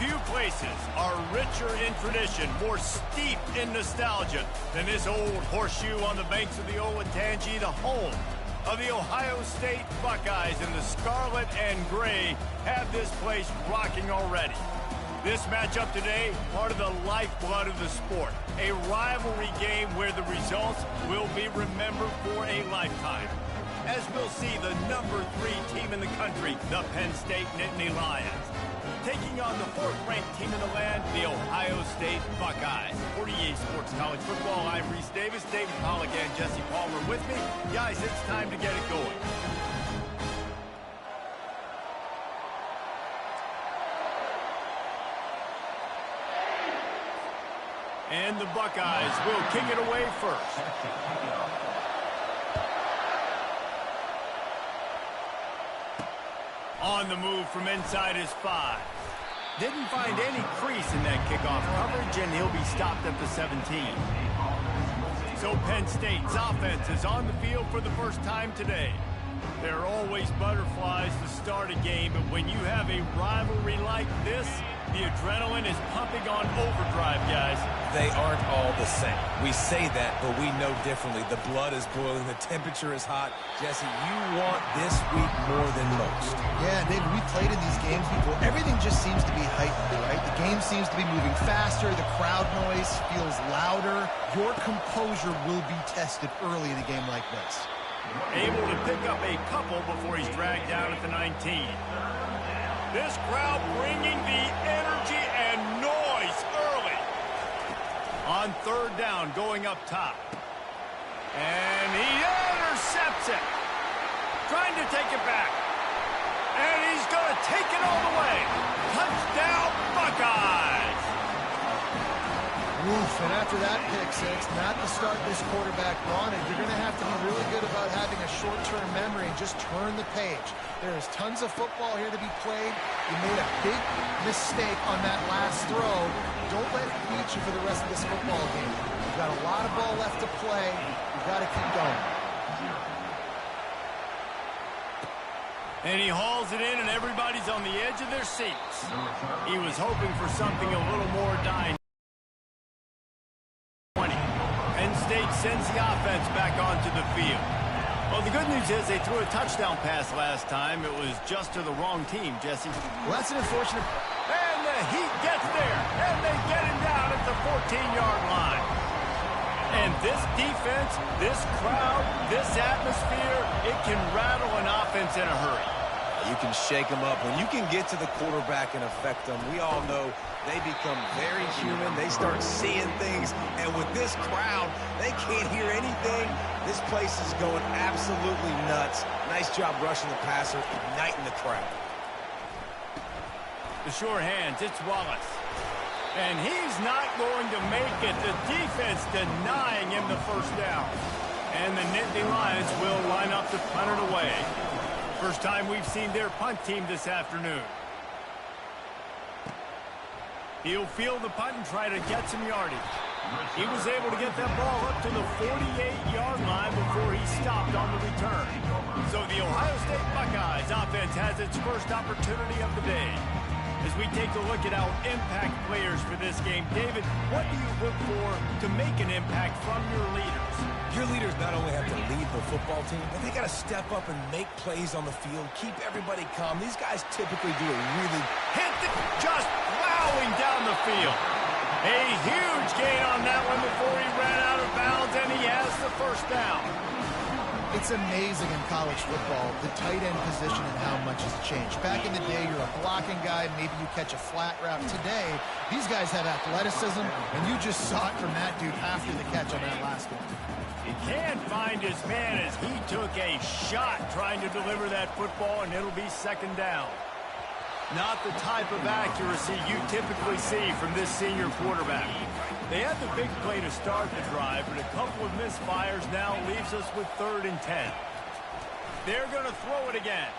Few places are richer in tradition, more steeped in nostalgia than this old horseshoe on the banks of the Olentangy, the home of the Ohio State Buckeyes. And the scarlet and gray have this place rocking already. This matchup today, part of the lifeblood of the sport. A rivalry game where the results will be remembered for a lifetime. As we'll see the number 3 team in the country, the Penn State Nittany Lions, taking on the 4th-ranked team in the land, the Ohio State Buckeyes. 48 Sports College Football, I'm Reese Davis, David Pollack, and Jesse Palmer with me. Guys, it's time to get it going. And the Buckeyes will kick it away first. On the move from inside his 5. Didn't find any crease in that kickoff coverage, and he'll be stopped at the 17. So Penn State's offense is on the field for the first time today. There are always butterflies to start a game, but when you have a rivalry like this, the adrenaline is pumping on overdrive, guys. They aren't all the same. We say that, but we know differently. The blood is boiling. The temperature is hot. Jesse, you want this week more than most. Yeah, David, we played in these games before. Everything just seems to be heightened, right? The game seems to be moving faster. The crowd noise feels louder. Your composure will be tested early in a game like this. Able to pick up a couple before he's dragged down at the 19. This crowd bringing the energy and noise early. On 3rd down, going up top. And he intercepts it. Trying to take it back. And he's going to take it all the way. Touchdown, Buckeyes. Oof, and after that pick six, not the start this quarterback wanted. You're going to have to be really good about having a short-term memory and just turn the page. There is tons of football here to be played. You made a big mistake on that last throw. Don't let it beat you for the rest of this football game. You've got a lot of ball left to play. You've got to keep going. And he hauls it in, and everybody's on the edge of their seats. He was hoping for something a little more dynamic. Penn State sends the offense back onto the field. Well, the good news is they threw a touchdown pass last time. It was just to the wrong team, Jesse. Well, that's an unfortunate... And the Heat gets there, and they get him down at the 14-yard line. And this defense, this crowd, this atmosphere, it can rattle an offense in a hurry. You can shake them up. When you can get to the quarterback and affect them, we all know they become very human. They start seeing things. And with this crowd, they can't hear anything. This place is going absolutely nuts. Nice job rushing the passer, igniting the crowd. The sure hands, it's Wallace. And he's not going to make it. The defense denying him the first down. And the Nittany Lions will line up to punt it away. First time we've seen their punt team this afternoon. He'll field the punt and try to get some yardage. He was able to get that ball up to the 48-yard line before he stopped on the return. So the Ohio State Buckeyes offense has its first opportunity of the day. As we take a look at our impact players for this game, David, what do you look for to make an impact from your leaders? Your leaders not only have to lead the football team, but they got to step up and make plays on the field, keep everybody calm. These guys typically do a really... Just plowing down the field. A huge gain on that one before he ran out of bounds, and he has the first down. It's amazing in college football, the tight end position and how much has changed. Back in the day, you're a blocking guy, maybe you catch a flat route. Today, these guys have athleticism, and you just saw it from that dude after the catch on that last one. He can't find his man as he took a shot trying to deliver that football, and it'll be second down. Not the type of accuracy you typically see from this senior quarterback. They had the big play to start the drive, but a couple of misfires now leaves us with 3rd and 10. They're going to throw it again.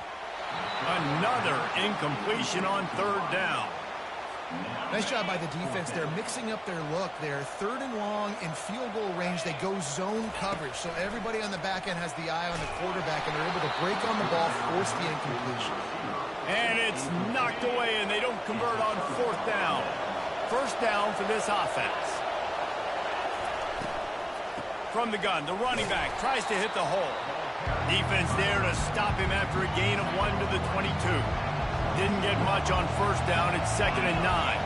Another incompletion on 3rd down. Nice job by the defense. They're mixing up their look. They're 3rd and long in field goal range. They go zone coverage, so everybody on the back end has the eye on the quarterback, and they're able to break on the ball, force the incompletion. And it's It's knocked away, and they don't convert on fourth down. First down for this offense. From the gun, the running back tries to hit the hole. Defense there to stop him after a gain of 1 to the 22. Didn't get much on first down. It's 2nd and 9.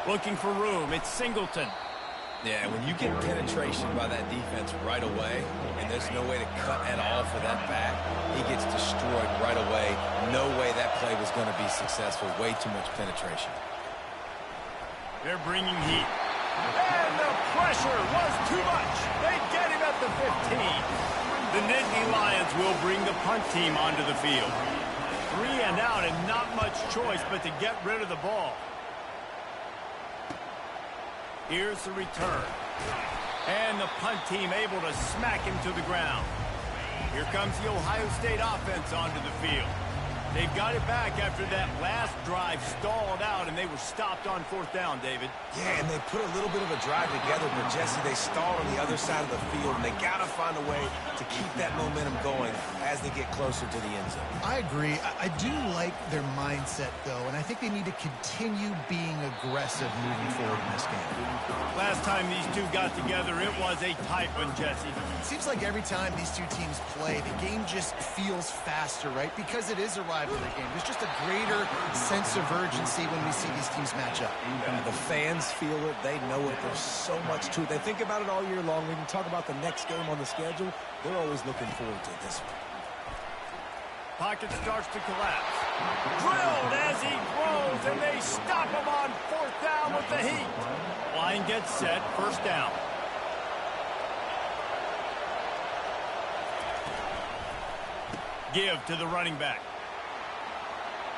Looking for room. It's Singleton. Yeah, when you get penetration by that defense right away, and there's no way to cut at all for that back, he gets destroyed right away. No way that play was going to be successful. Way too much penetration. They're bringing heat. And the pressure was too much. They get him at the 15. The Nittany Lions will bring the punt team onto the field. 3 and out, and not much choice but to get rid of the ball. Here's the return. And the punt team able to smack him to the ground. Here comes the Ohio State offense onto the field. They've got it back after that last drive stalled out, and they were stopped on fourth down, David. Yeah, and they put a little bit of a drive together, but Jesse, they stalled on the other side of the field, and they got to find a way to keep that momentum going as they get closer to the end zone. I agree. I do like their mindset, though, and I think they need to continue being aggressive moving forward in this game. Last time these two got together, it was a tight one, Jesse. It seems like every time these two teams play, the game just feels faster, right? Because it is a rivalry game. There's just a greater sense of urgency when we see these teams match up. The fans feel it. They know it. There's so much to it. They think about it all year long. We can talk about the next game on the schedule. They're always looking forward to this one. Pocket starts to collapse. Drilled as he throws, and they stop him on fourth down with the heat. Line gets set, first down. Give to the running back.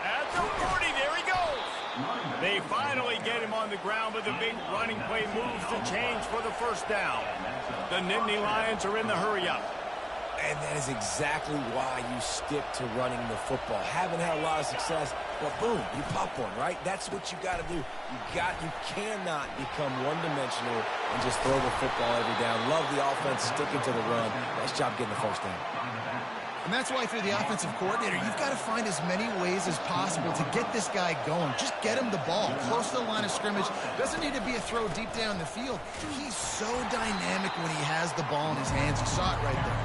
At the 40, there he goes. They finally get him on the ground, but the big running play moves the change for the first down. The Nittany Lions are in the hurry-up. And that is exactly why you stick to running the football. Haven't had a lot of success, but boom, you pop one, right? That's what you got to do. You cannot become one-dimensional and just throw the football every down. Love the offense, sticking to the run. Nice job getting the first down. And that's why, if you're the offensive coordinator, you've got to find as many ways as possible to get this guy going. Just get him the ball close to the line of scrimmage. Doesn't need to be a throw deep down the field. He's so dynamic when he has the ball in his hands. You saw it right there.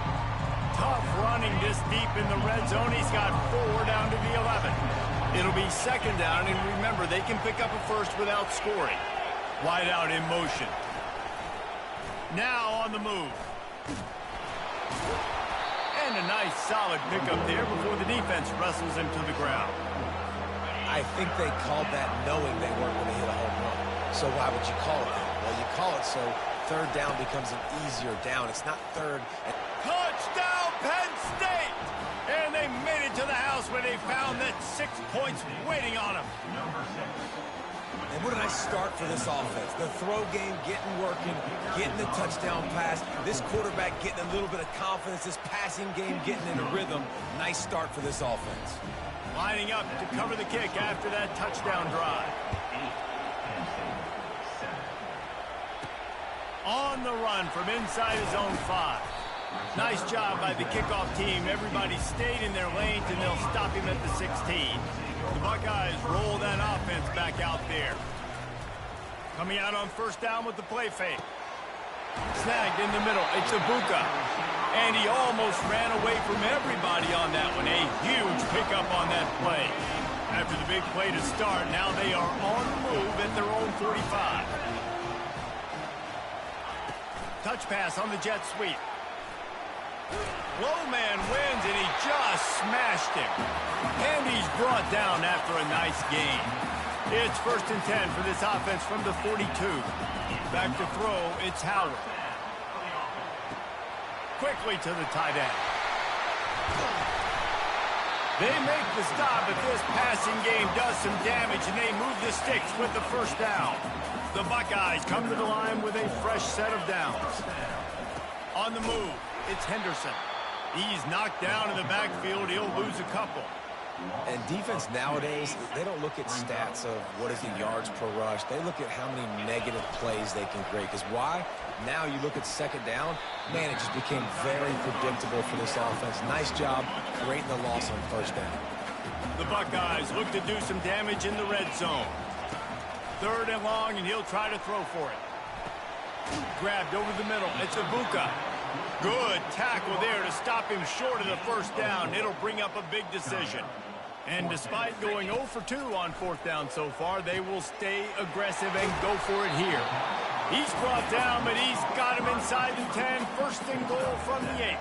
Tough running this deep in the red zone. He's got 4 down to the 11. It'll be second down, and remember, they can pick up a first without scoring. Wide out in motion. Now on the move. And a nice solid pickup there before the defense wrestles him to the ground. I think they called that knowing they weren't going to hit a home run. So why would you call it that? Well, you call it so third down becomes an easier down. It's not third. Touchdown, Penn State! And they made it to the house when they found that 6 points waiting on them. And what a nice start for this offense. The throw game getting working, getting the touchdown pass. This quarterback getting a little bit of confidence. This passing game getting in a rhythm. Nice start for this offense. Lining up to cover the kick after that touchdown drive. On the run from inside his own 5. Nice job by the kickoff team. Everybody stayed in their lanes, and they'll stop him at the 16. The Buckeyes roll that offense back out there. Coming out on first down with the play fake. Snagged in the middle. It's Ibuka. And he almost ran away from everybody on that one. A huge pickup on that play. After the big play to start, now they are on the move at their own 45. Touch pass on the jet sweep. Low man wins, and he just smashed him. And he's brought down after a nice gain. It's 1st and 10 for this offense from the 42. Back to throw, it's Howard. Quickly to the tight end. They make the stop, but this passing game does some damage, and they move the sticks with the first down. The Buckeyes come to the line with a fresh set of downs. On the move, it's Henderson. He's knocked down in the backfield. He'll lose a couple. And defense nowadays, they don't look at stats of what is the yards per rush. They look at how many negative plays they can create. Because why? Now you look at second down, man, it just became very predictable for this offense. Nice job creating the loss on first down. The Buckeyes look to do some damage in the red zone. 3rd and long, and he'll try to throw for it. Grabbed over the middle. It's Ibuka. Good tackle there to stop him short of the first down. It'll bring up a big decision. And despite going 0 for 2 on 4th down so far, they will stay aggressive and go for it here. He's brought down, but he's got him inside the 10. 1st and goal from the 8.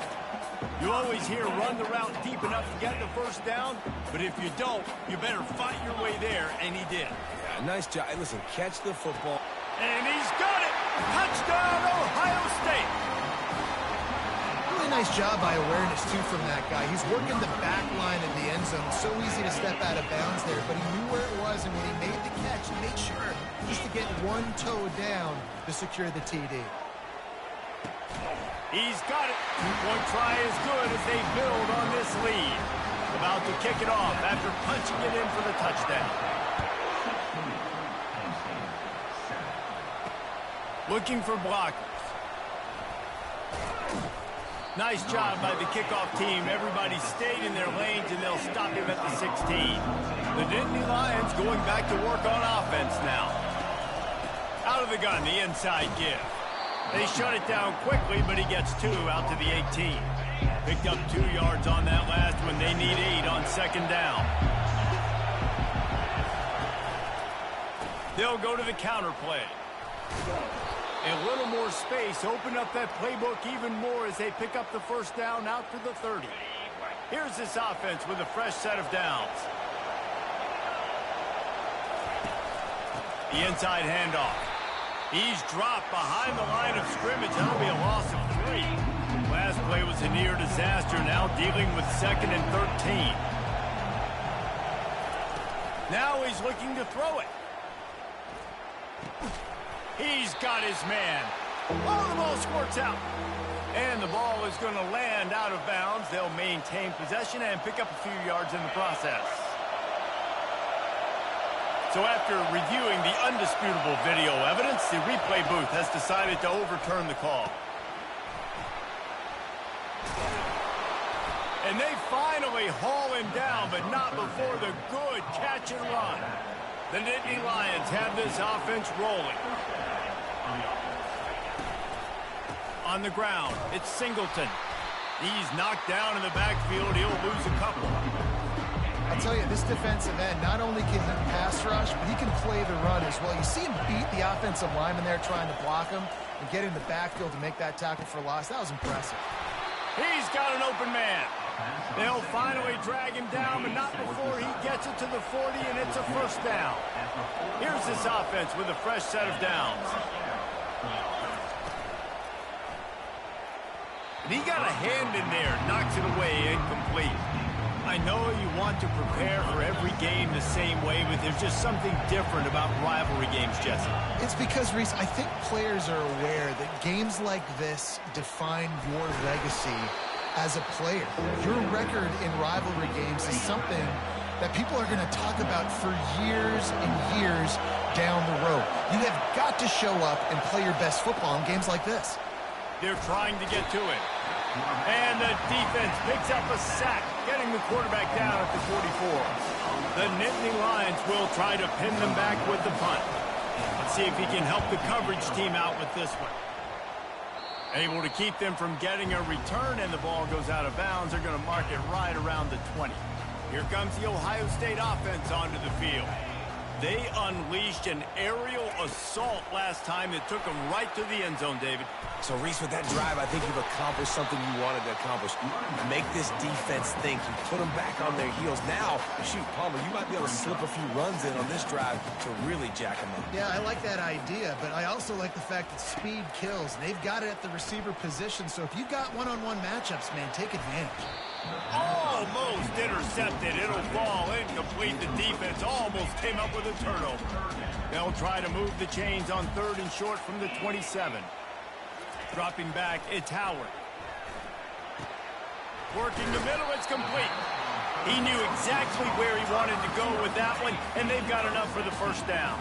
You always hear run the route deep enough to get the first down, but if you don't, you better fight your way there, and he did. Yeah, nice job. Hey, listen, catch the football. And he's got it! Touchdown, Ohio State! Really nice job by awareness, too, from that guy. He's working the back line of the end zone. So easy to step out of bounds there, but he knew where it was, and when he made the catch, he made sure just to get one toe down to secure the TD. He's got it. 2-point try is good as they build on this lead. About to kick it off after punching it in for the touchdown. Looking for blockers. Nice job by the kickoff team. Everybody stayed in their lanes, and they'll stop him at the 16. The Nittany Lions going back to work on offense now. Out of the gun, the inside give. They shut it down quickly, but he gets 2 out to the 18. Picked up 2 yards on that last one. They need 8 on 2nd down. They'll go to the counter play. A little more space. Open up that playbook even more as they pick up the first down out to the 30. Here's this offense with a fresh set of downs. The inside handoff. He's dropped behind the line of scrimmage. That'll be a loss of 3. Last play was a near disaster. Now dealing with 2nd and 13. Now he's looking to throw it. He's got his man. Oh, the ball squirts out. And the ball is going to land out of bounds. They'll maintain possession and pick up a few yards in the process. So after reviewing the undisputable video evidence, the replay booth has decided to overturn the call. And they finally haul him down, but not before the good catch and run. The Nittany Lions have this offense rolling. On the ground, it's Singleton. He's knocked down in the backfield. He'll lose a couple. I'll tell you, this defensive end, not only can he pass rush, but he can play the run as well. You see him beat the offensive lineman there trying to block him and get in the backfield to make that tackle for loss. That was impressive. He's got an open man. They'll finally drag him down, but not before he gets it to the 40, and it's a first down. Here's this offense with a fresh set of downs. And he got a hand in there, knocks it away, incomplete. I know you want to prepare for every game the same way, but there's just something different about rivalry games, Jesse. It's because, Reese, I think players are aware that games like this define your legacy as a player. Your record in rivalry games is something that people are going to talk about for years and years down the road. You have got to show up and play your best football in games like this. They're trying to get to it. And the defense picks up a sack, getting the quarterback down at the 44. The Nittany Lions will try to pin them back with the punt. Let's see if he can help the coverage team out with this one. Able to keep them from getting a return, and the ball goes out of bounds. They're going to mark it right around the 20. Here comes the Ohio State offense onto the field. They unleashed an aerial assault last time that took them right to the end zone, David. So, Reese, with that drive, I think you've accomplished something you wanted to accomplish. Make this defense think. You put them back on their heels. Now, shoot, Palmer, you might be able to slip a few runs in on this drive to really jack them up. Yeah, I like that idea, but I also like the fact that speed kills. And they've got it at the receiver position, so if you've got one-on-one matchups, man, take advantage. Almost intercepted. It'll fall incomplete. The defense almost came up with a turnover. They'll try to move the chains on 3rd and short from the 27. Dropping back, it's Howard. Working the middle, it's complete. He knew exactly where he wanted to go with that one, and they've got enough for the first down.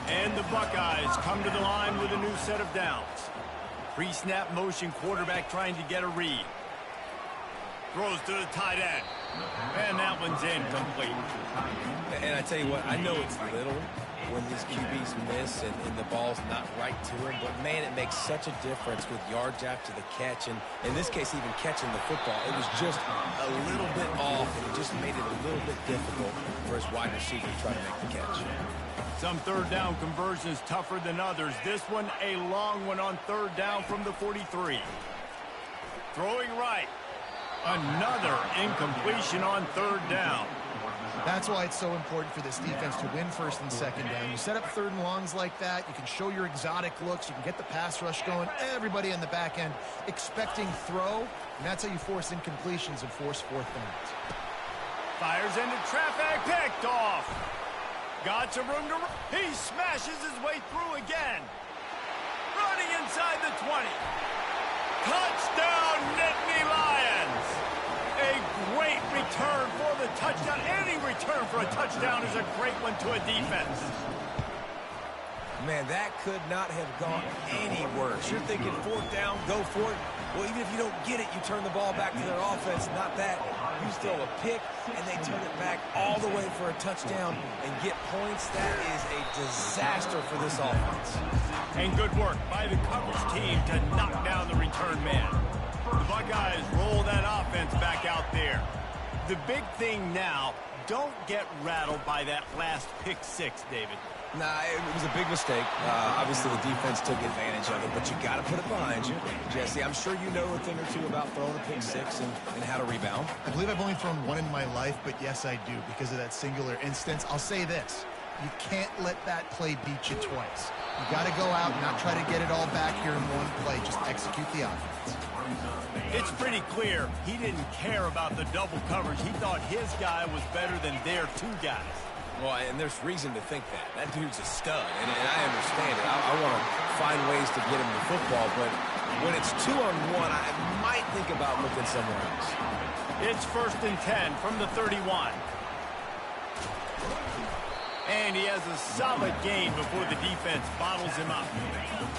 And the Buckeyes come to the line with a new set of downs. Pre-snap motion quarterback trying to get a read. Throws to the tight end. And that one's incomplete. And I tell you what, I know it's little when these QBs miss and the ball's not right to them, but man, it makes such a difference with yards after the catch, and in this case, even catching the football. It was just a little bit off, and it just made it a little bit difficult for his wide receiver to try to make the catch. Some third down conversions tougher than others. This one, a long one on third down from the 43. Throwing right. Another incompletion on third down. That's why it's so important for this defense to win first and second down. You set up third and longs like that, you can show your exotic looks, you can get the pass rush going, everybody in the back end expecting throw, and that's how you force incompletions and force fourth downs. Fires into traffic, picked off. Got some room to run. He smashes his way through again. Running inside the 20. Touchdown, Nittany Lions. A great return for the touchdown. Any return for a touchdown is a great one to a defense. Man, that could not have gone any worse. You're thinking fourth down, go for it. Well, even if you don't get it, you turn the ball back to their offense. Not that. You throw a pick, and they turn it back all the way for a touchdown and get points. That is a disaster for this offense. And good work by the coverage team to knock down the return man. The Buckeyes roll that offense back out there. The big thing now, don't get rattled by that last pick six, David. Nah, it was a big mistake. Obviously, the defense took advantage of it, but you got to put it behind you. Jesse, I'm sure you know a thing or two about throwing a pick six and how to rebound. I believe I've only thrown one in my life, but yes, I do, because of that singular instance. I'll say this. You can't let that play beat you twice. You got to go out and not try to get it all back here in one play. Just execute the offense. It's pretty clear he didn't care about the double coverage. He thought his guy was better than their two guys. Well, and there's reason to think that. That dude's a stud, and I understand it. I want to find ways to get him the football, but when it's 2-on-1, I might think about looking somewhere else. It's 1st and 10 from the 31. And he has a solid gain before the defense bottles him up.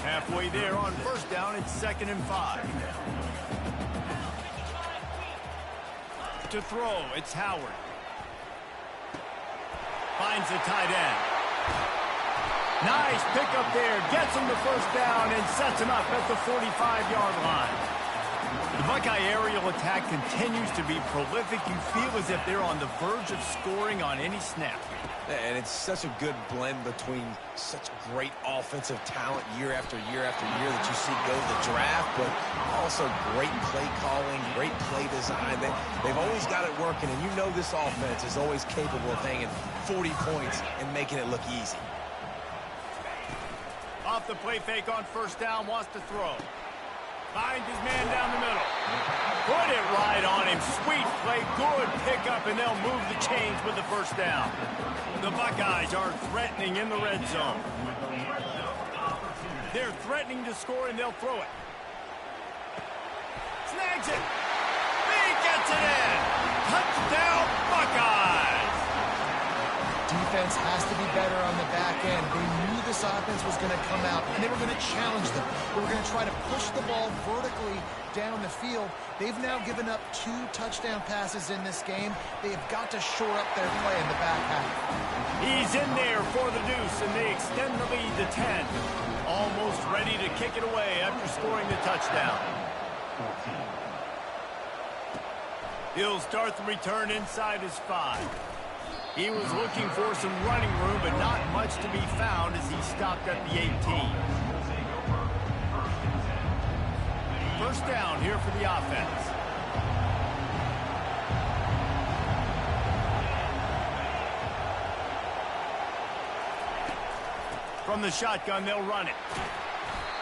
Halfway there on first down, it's 2nd and 5. To throw, it's Howard. Finds the tight end. Nice pickup there. Gets him the first down and sets him up at the 45-yard line. The Buckeye aerial attack continues to be prolific. You feel as if they're on the verge of scoring on any snap. And it's such a good blend between such great offensive talent year after year after year that you see go to the draft, but also great play calling, great play design. They've always got it working, and you know this offense is always capable of hanging 40 points and making it look easy. Off the play fake on first down, wants to throw. Finds his man down the middle. Put it right on him. Sweet play, good pickup, and they'll move the chains with the first down. The Buckeyes are threatening in the red zone. They're threatening to score, and they'll throw it. Snags it. He gets it in. Touchdown, Buckeyes. Defense has to be better on the back end. They knew this offense was going to come out, and they were going to challenge them. They were going to try to push the ball vertically down the field. They've now given up 2 touchdown passes in this game. They have got to shore up their play in the back half. He's in there for the deuce, and they extend the lead to 10. Almost ready to kick it away after scoring the touchdown. He'll start the return inside his 5. He was looking for some running room, but not much to be found as he stopped at the 18. First down here for the offense. From the shotgun, they'll run it.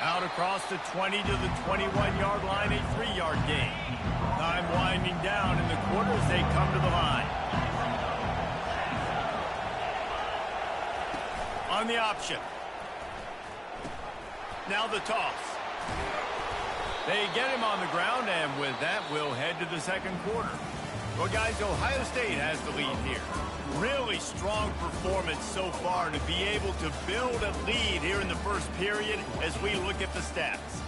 Out across the 20 to the 21-yard line, a 3-yard gain. Time winding down in the quarter as they come to the line. On the option. Now the toss. They get him on the ground, and with that, we'll head to the second quarter. Well, guys, Ohio State has the lead here. Really strong performance so far to be able to build a lead here in the first period as we look at the stats.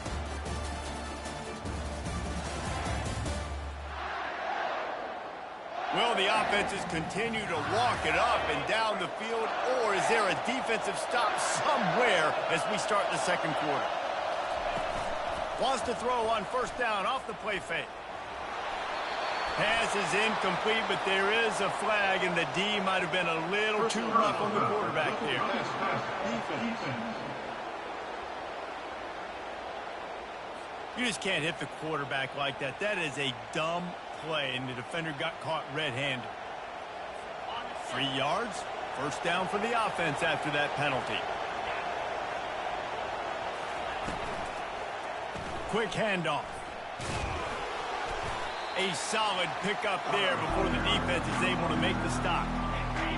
Will the offenses continue to walk it up and down the field, or is there a defensive stop somewhere as we start the second quarter? Wants to throw on first down off the play fake. Pass is incomplete, but there is a flag, and the D might have been a little too rough on the quarterback there. You just can't hit the quarterback like that. That is a dumb play, and the defender got caught red-handed. 3 yards, first down for the offense after that penalty. Quick handoff. A solid pickup there before the defense is able to make the stop.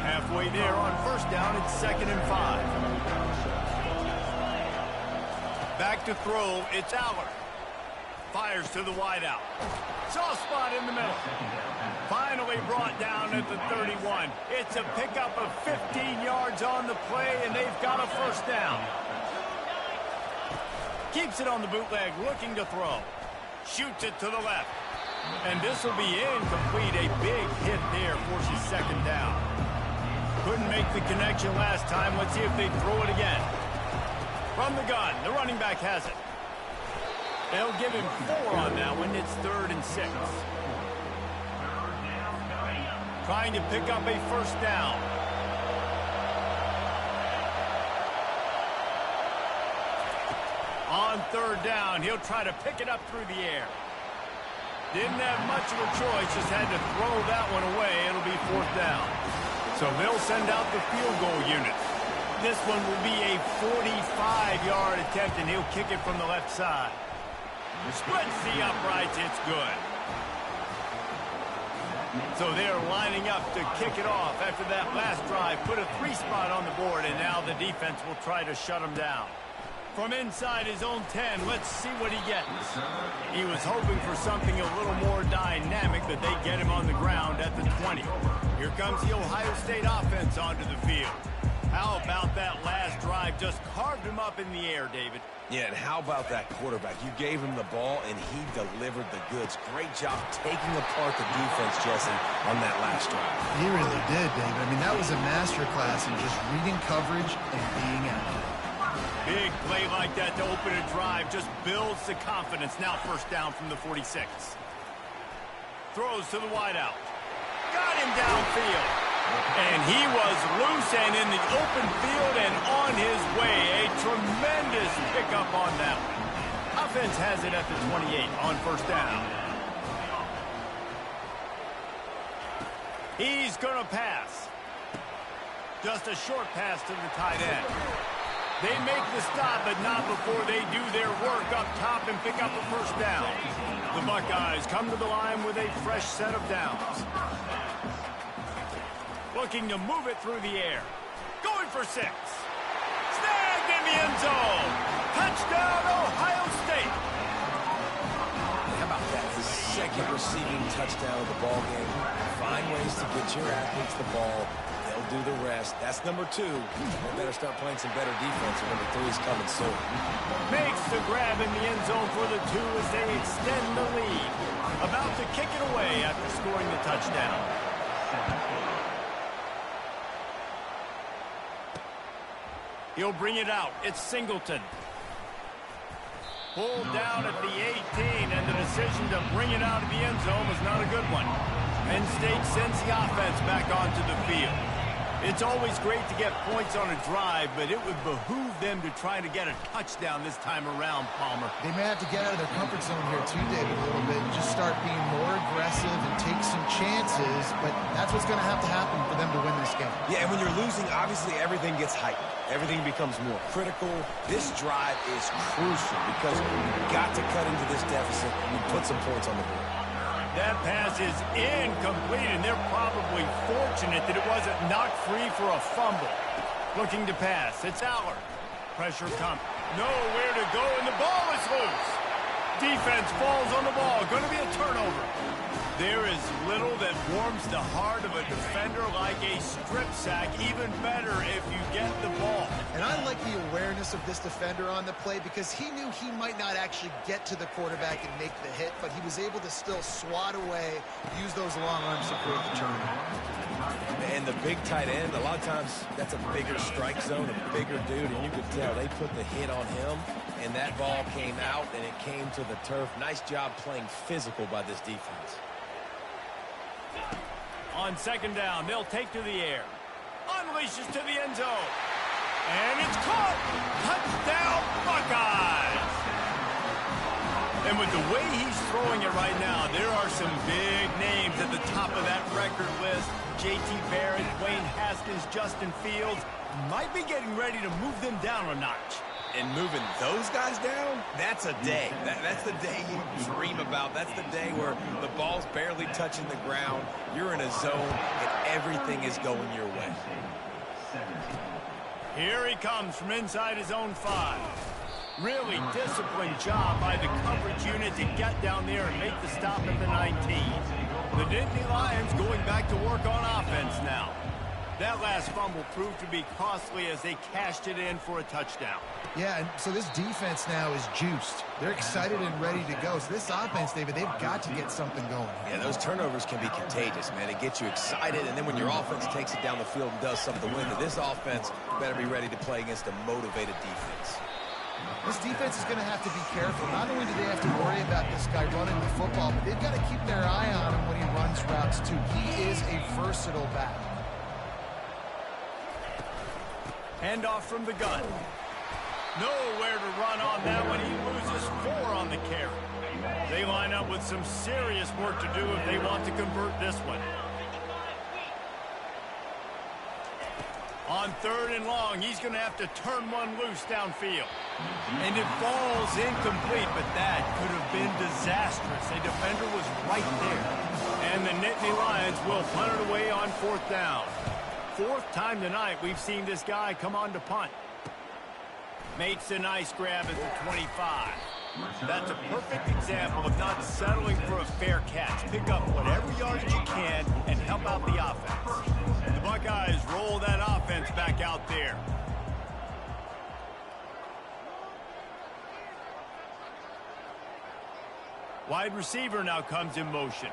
Halfway there on first down, it's 2nd and 5. Back to throw, it's Allard. Fires to the wideout. Soft spot in the middle. Finally brought down at the 31. It's a pickup of 15 yards on the play, and they've got a first down. Keeps it on the bootleg, looking to throw. Shoots it to the left. And this will be incomplete. A big hit there forces 2nd down. Couldn't make the connection last time. Let's see if they throw it again. From the gun, the running back has it. They'll give him 4 on that one. It's 3rd and 6. Trying to pick up a first down. On 3rd down, he'll try to pick it up through the air. Didn't have much of a choice, just had to throw that one away. It'll be 4th down. So they'll send out the field goal unit. This one will be a 45-yard attempt, and he'll kick it from the left side. Splits the uprights, it's good. So they're lining up to kick it off after that last drive. Put a 3 spot on the board, and now the defense will try to shut them down. From inside his own 10, let's see what he gets. He was hoping for something a little more dynamic, but they get him on the ground at the 20. Here comes the Ohio State offense onto the field. How about that last drive? Just carved him up in the air, David. Yeah, and how about that quarterback? You gave him the ball, and he delivered the goods. Great job taking apart the defense, Jesse, on that last drive. He really did, David. I mean, that was a masterclass in just reading coverage and being accurate. Big play like that to open a drive just builds the confidence. Now first down from the 46. Throws to the wideout. Got him downfield. And he was loose and in the open field and on his way. A tremendous pickup on that one. Offense has it at the 28 on first down. He's going to pass. Just a short pass to the tight end. They make the stop, but not before they do their work up top and pick up a first down. The Buckeyes come to the line with a fresh set of downs. Looking to move it through the air. Going for 6. Snagged in the end zone. Touchdown, Ohio State. How about that? The 2nd receiving touchdown of the ball game. Find ways to get your athletes the ball. They'll do the rest. That's number 2. They better start playing some better defense, or number 3 is coming soon. Makes the grab in the end zone for the 2 as they extend the lead. About to kick it away after scoring the touchdown. He'll bring it out. It's Singleton. Pulled down at the 18, and the decision to bring it out of the end zone was not a good one. Penn State sends the offense back onto the field. It's always great to get points on a drive, but it would behoove them to try to get a touchdown this time around, Palmer. They may have to get out of their comfort zone here too, David, a little bit, and just start being more aggressive and take some chances, but that's what's going to have to happen for them to win this game. Yeah, and when you're losing, obviously everything gets heightened. Everything becomes more critical. This drive is crucial because you've got to cut into this deficit and put some points on the board. That pass is incomplete, and they're probably fortunate that it wasn't knocked free for a fumble. Looking to pass. It's Allard. Pressure comes. Nowhere to go, and the ball is loose. Defense falls on the ball. Going to be a turnover. There is little that warms the heart of a defender like a strip sack, even better if you get the ball. And I like the awareness of this defender on the play because he knew he might not actually get to the quarterback and make the hit, but he was able to still swat away, use those long arms to create the turnover. And the big tight end, a lot of times that's a bigger strike zone, a bigger dude, and you could tell they put the hit on him, and that ball came out, and it came to the turf. Nice job playing physical by this defense. On second down, they'll take to the air. Unleashes to the end zone. And it's caught. Touchdown, Buckeyes. And with the way he's throwing it right now, there are some big names at the top of that record list. J.T. Barrett, Dwayne Haskins, Justin Fields might be getting ready to move them down a notch. And moving those guys down, that's a day. That's the day you dream about. That's the day where the ball's barely touching the ground. You're in a zone, and everything is going your way. Here he comes from inside his own 5. Really disciplined job by the coverage unit to get down there and make the stop at the 19. The Nittany Lions going back to work on offense now. That last fumble proved to be costly as they cashed it in for a touchdown. Yeah, and so this defense now is juiced. They're excited and ready to go. So this offense, David, they've got to get something going. Yeah, those turnovers can be contagious, man. It gets you excited, and then when your offense takes it down the field and does something to win it, this offense better be ready to play against a motivated defense. This defense is going to have to be careful. Not only do they have to worry about this guy running the football, but they've got to keep their eye on him when he runs routes, too. He is a versatile back. Handoff from the gun. Nowhere to run on that one. He loses 4 on the carry. They line up with some serious work to do if they want to convert this one. On 3rd and long, he's going to have to turn one loose downfield. And it falls incomplete, but that could have been disastrous. A defender was right there. And the Nittany Lions will punt it away on 4th down. 4th time tonight we've seen this guy come on to punt. Makes a nice grab at the 25. That's a perfect example of not settling for a fair catch. Pick up whatever yardage you can and help out the offense. The Buckeyes roll that offense back out there. Wide receiver now comes in motion.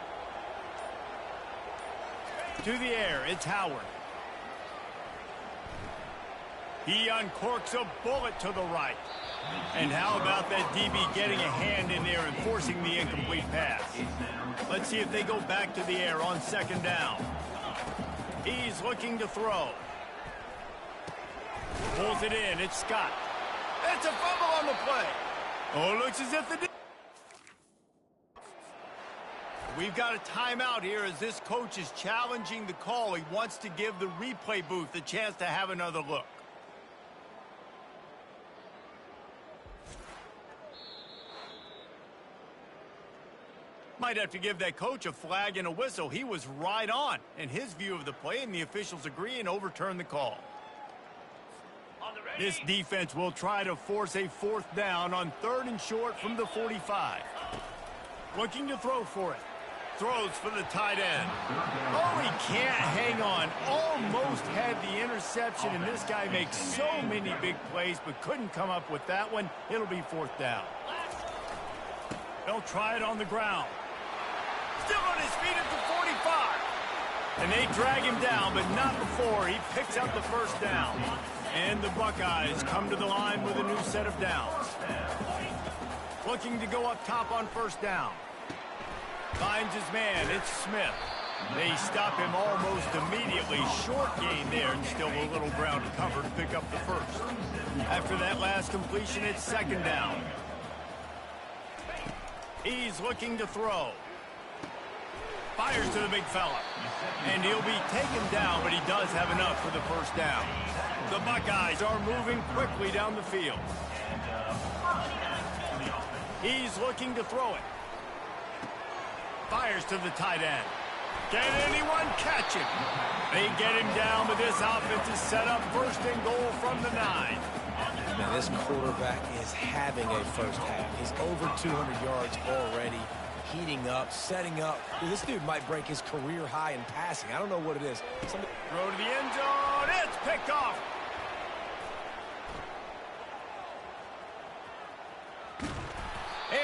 To the air, it's Howard. He uncorks a bullet to the right. And how about that DB getting a hand in there and forcing the incomplete pass? Let's see if they go back to the air on 2nd down. He's looking to throw. Pulls it in. It's Scott. That's a fumble on the play. Oh, it looks as if the... We've got a timeout here as this coach is challenging the call. He wants to give the replay booth a chance to have another look. Might have to give that coach a flag and a whistle. He was right on in his view of the play, and the officials agree and overturn the call. This defense will try to force a 4th down on 3rd and short from the 45. Looking to throw for it. Throws for the tight end. Oh, he can't hang on. Almost had the interception, and this guy makes so many big plays, but couldn't come up with that one. It'll be 4th down. They'll try it on the ground. Still on his feet at the 45. And they drag him down, but not before he picks up the 1st down. And the Buckeyes come to the line with a new set of downs. Looking to go up top on 1st down. Finds his man. It's Smith. They stop him almost immediately. Short gain there, and still a little ground to cover to pick up the 1st. After that last completion, it's 2nd down. He's looking to throw. Fires to the big fella. And he'll be taken down, but he does have enough for the 1st down. The Buckeyes are moving quickly down the field. He's looking to throw it. Fires to the tight end. Can anyone catch him? They get him down, but this offense is set up 1st and goal from the 9. Now, this quarterback is having a 1st half. He's over 200 yards already. heating up, setting up. Dude, this dude might break his career high in passing. I don't know what it is. Throw to the end zone. It's picked off.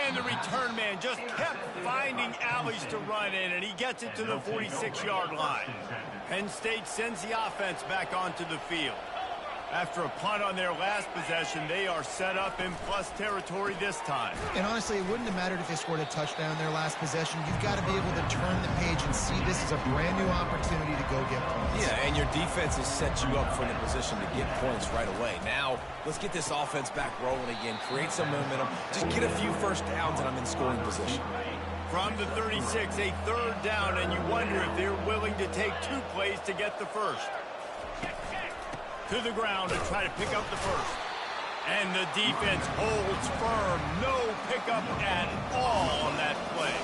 And the return man just kept finding alleys to run in, and he gets it to the 46-yard line. Penn State sends the offense back onto the field. After a punt on their last possession, they are set up in plus territory this time. And honestly, it wouldn't have mattered if they scored a touchdown their last possession. You've got to be able to turn the page and see this as a brand new opportunity to go get points. Yeah, and your defense has set you up for the position to get points right away. Now, let's get this offense back rolling again, create some momentum, just get a few first downs, and I'm in scoring position. From the 36, a third down, and you wonder if they're willing to take 2 plays to get the first. To the ground to try to pick up the first. And the defense holds firm. No pickup at all on that play.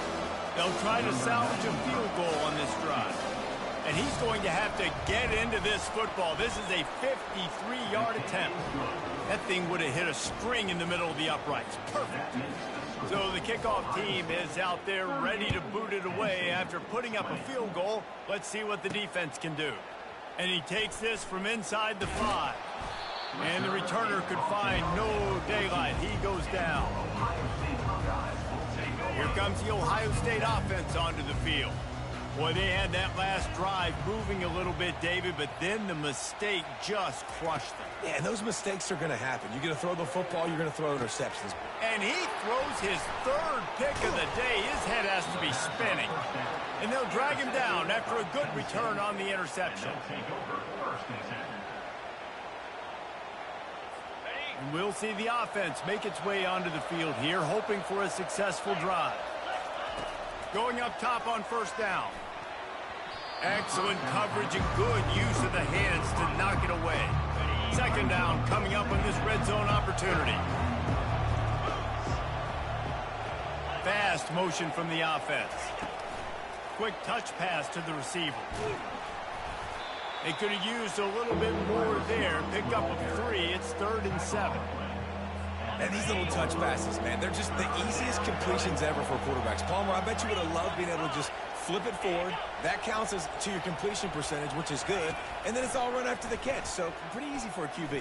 They'll try to salvage a field goal on this drive. And he's going to have to get into this football. This is a 53-yard attempt. That thing would have hit a string in the middle of the uprights. Perfect. So the kickoff team is out there ready to boot it away after putting up a field goal. Let's see what the defense can do. And he takes this from inside the 5. And the returner could find no daylight. He goes down. Here comes the Ohio State offense onto the field. Boy, they had that last drive moving a little bit, David, but then the mistake just crushed them. Yeah, and those mistakes are going to happen. You're going to throw the football, you're going to throw interceptions. And he throws his third pick of the day. His head has to be spinning. And they'll drag him down after a good return on the interception. And we'll see the offense make its way onto the field here, hoping for a successful drive. Going up top on first down. Excellent coverage and good use of the hands to knock it away. Second down coming up on this red zone opportunity. Fast motion from the offense. Quick touch pass to the receiver. They could have used a little bit more there. Pick up a 3. It's 3rd and 7. And these little touch passes, man, they're just the easiest completions ever for quarterbacks. Palmer, I bet you would have loved being able to just flip it forward. That counts as to your completion percentage, which is good. And then it's all run after the catch. So pretty easy for a QB.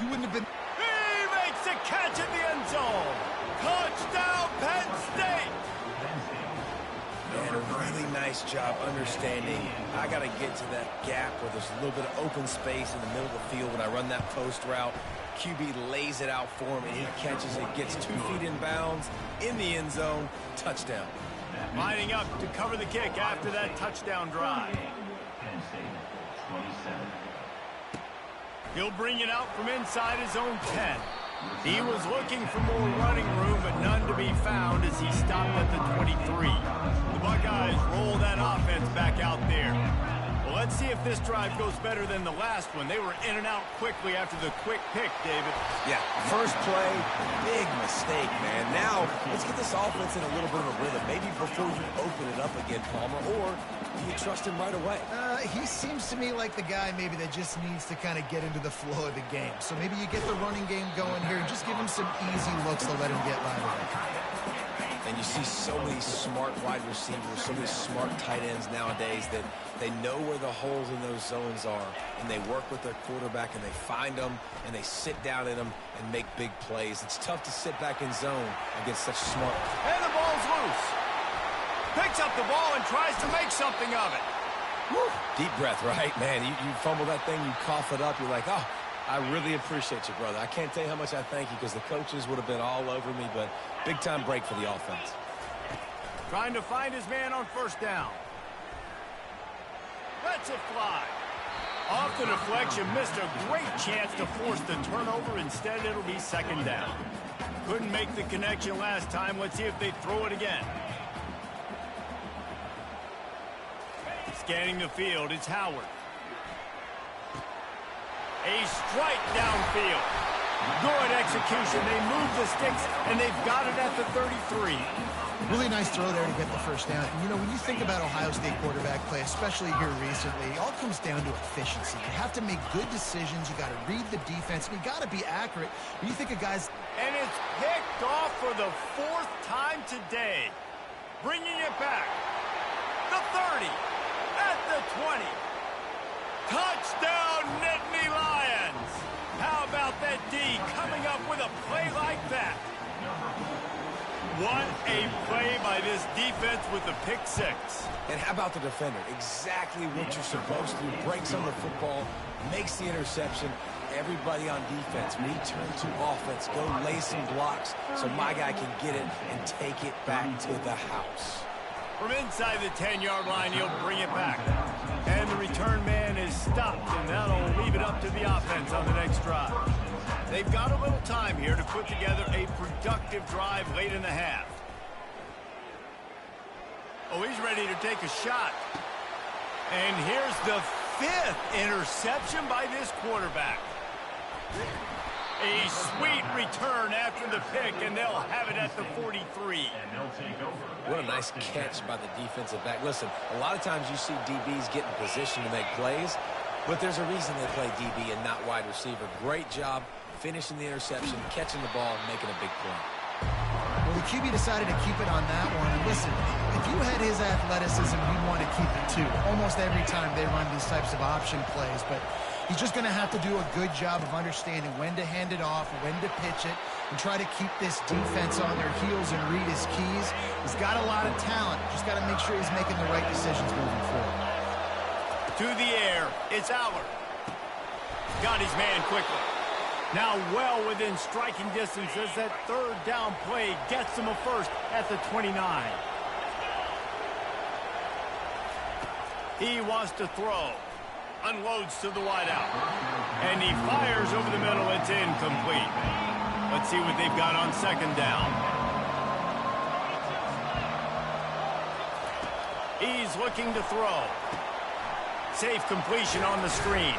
You wouldn't have been... He makes the catch in the end zone. Touchdown, Penn State. And a really nice job understanding I got to get to that gap where there's a little bit of open space in the middle of the field when I run that post route. QB lays it out for him, and he catches it, gets 2 feet in bounds, in the end zone, touchdown. Lining up to cover the kick after that touchdown drive. He'll bring it out from inside his own 10. He was looking for more running room, but none to be found as he stopped at the 23. The Buckeyes roll that offense back out there. Well, let's see if this drive goes better than the last one. They were in and out quickly after the quick pick, David. Yeah, first play, big mistake, man. Now, let's get this offense in a little bit of a rhythm. Maybe before you open it up again, Palmer, or do you trust him right away? He seems to me like the guy maybe that just needs to kind of get into the flow of the game. So maybe you get the running game going here and just give him some easy looks to let him get live. And you see so many smart wide receivers, so many smart tight ends nowadays that they know where the holes in those zones are, and they work with their quarterback, and they find them, and they sit down in them and make big plays. It's tough to sit back in zone against such smart. And the ball's loose. Picks up the ball and tries to make something of it. Woo. Deep breath, right? Man, you fumble that thing, you cough it up, you're like, oh, I really appreciate you, brother. I can't tell you how much I thank you because the coaches would have been all over me, but big-time break for the offense. Trying to find his man on first down. Lets it fly. Off the deflection, missed a great chance to force the turnover. Instead, it'll be second down. Couldn't make the connection last time. Let's see if they throw it again. Scanning the field, it's Howard. A strike downfield. Good execution. They move the sticks, and they've got it at the 33. Really nice throw there to get the first down. And, you know, when you think about Ohio State quarterback play, especially here recently, it all comes down to efficiency. You have to make good decisions. You got to read the defense, and you got to be accurate. When you think of guys... And it's picked off for the 4th time today. bringing it back. The 30, at the 20. Touchdown, Nittany Lions! How about that D coming up with a play like that? What a play by this defense with the pick six. And how about the defender? Exactly what you're supposed to do. Breaks on the football, makes the interception. Everybody on defense, return to offense. Go lay some blocks so my guy can get it and take it back to the house. From inside the 10-yard line, he'll bring it back. And the return man is stopped, and that'll leave it up to the offense on the next drive. They've got a little time here to put together a productive drive late in the half. Oh, he's ready to take a shot. And here's the 5th interception by this quarterback. A sweet return after the pick, and they'll have it at the 43. What a nice catch by the defensive back. Listen, a lot of times you see DBs get in position to make plays, but there's a reason they play DB and not wide receiver. Great job finishing the interception, catching the ball, and making a big play. Well, the QB decided to keep it on that one. And listen, if you had his athleticism, you'd want to keep it too. Almost every time they run these types of option plays, but he's just going to have to do a good job of understanding when to hand it off, when to pitch it, and try to keep this defense on their heels and read his keys. He's got a lot of talent. Just got to make sure he's making the right decisions moving forward. To the air, it's Allard. Got his man quickly. Now well within striking distance as that third down play gets him a first at the 29. He wants to throw. Unloads to the wideout. And he fires over the middle. It's incomplete. Let's see what they've got on second down. He's looking to throw. Safe completion on the screen.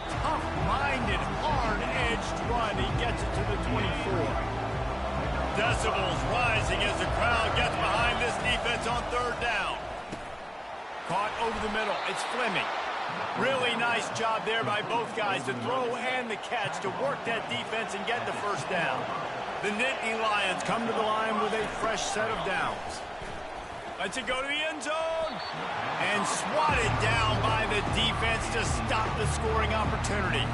Tough-minded, hard-edged run. He gets it to the 24. Decibels rising as the crowd gets behind this defense on third down. Caught over the middle. It's Fleming. Really nice job there by both guys, the throw and the catch, to work that defense and get the first down. The Nittany Lions come to the line with a fresh set of downs. Lets it go to the end zone. And swatted down by the defense to stop the scoring opportunity.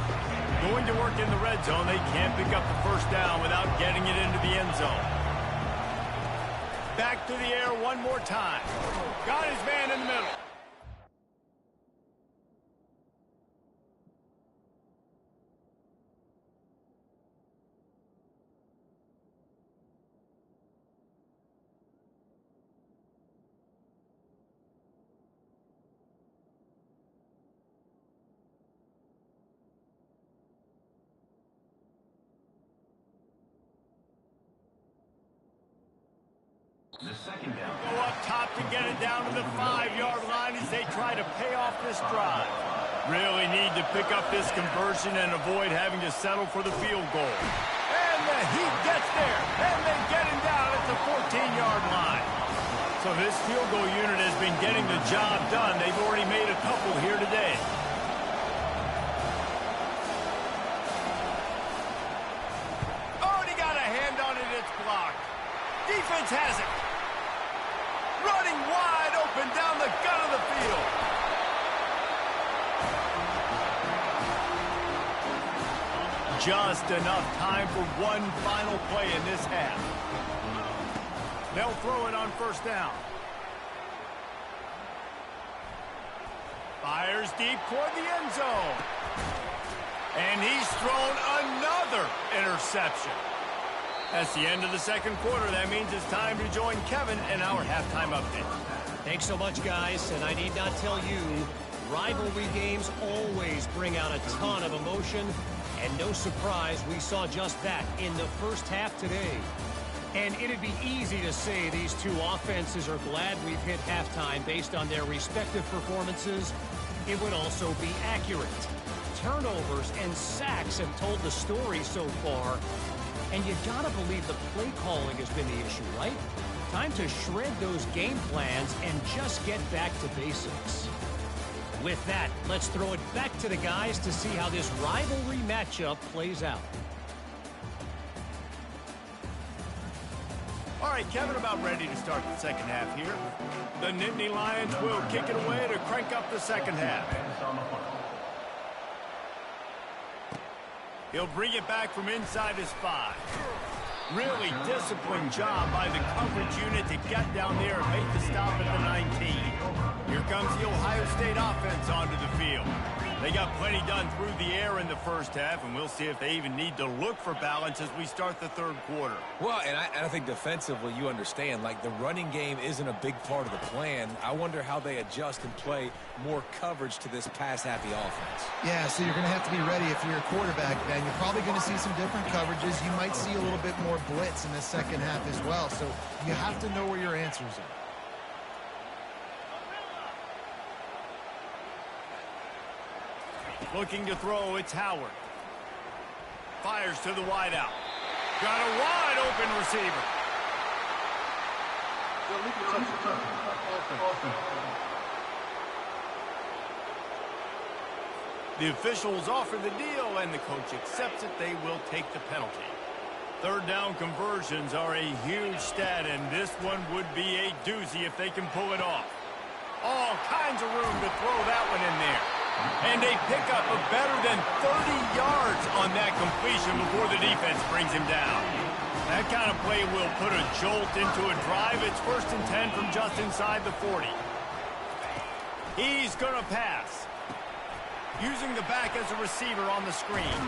Going to work in the red zone. They can't pick up the first down without getting it into the end zone. Back to the air one more time. Got his man in the middle. Go up top to get it down to the 5-yard line as they try to pay off this drive. Really need to pick up this conversion and avoid having to settle for the field goal. And the Heat gets there, and they get him down at the 14-yard line. So this field goal unit has been getting the job done. They've already made a couple here today. Defense has it. Running wide open down the gut of the field. Just enough time for one final play in this half. They'll throw it on first down. Fires deep toward the end zone. And he's thrown another interception. That's the end of the second quarter. That means it's time to join Kevin in our halftime update. Thanks so much, guys. And I need not tell you, rivalry games always bring out a ton of emotion. And no surprise, we saw just that in the first half today. And it'd be easy to say these two offenses are glad we've hit halftime based on their respective performances. It would also be accurate. Turnovers and sacks have told the story so far. And you gotta believe the play calling has been the issue, right? Time to shred those game plans and just get back to basics. With that, let's throw it back to the guys to see how this rivalry matchup plays out. All right, Kevin, about ready to start the second half here. The Nittany Lions will kick it away to crank up the second half. He'll bring it back from inside his 5. Really disciplined job by the coverage unit to get down there and make the stop at the 19. Here comes the Ohio State offense onto the field. They got plenty done through the air in the first half, and we'll see if they even need to look for balance as we start the third quarter. Well, and I think defensively, you understand, like the running game isn't a big part of the plan. I wonder how they adjust and play more coverage to this pass-happy offense. Yeah, so you're going to have to be ready if you're a quarterback, man. You're probably going to see some different coverages. You might see a little bit more blitz in the second half as well, so you have to know where your answers are. Looking to throw, it's Howard. Fires to the wideout. Got a wide open receiver. The officials offer the deal, and the coach accepts it. They will take the penalty. Third down conversions are a huge stat, and this one would be a doozy if they can pull it off. All kinds of room to throw that one in there. And they pick up a better than 30 yards on that completion before the defense brings him down. That kind of play will put a jolt into a drive. It's 1st and 10 from just inside the 40. He's going to pass. Using the back as a receiver on the screen.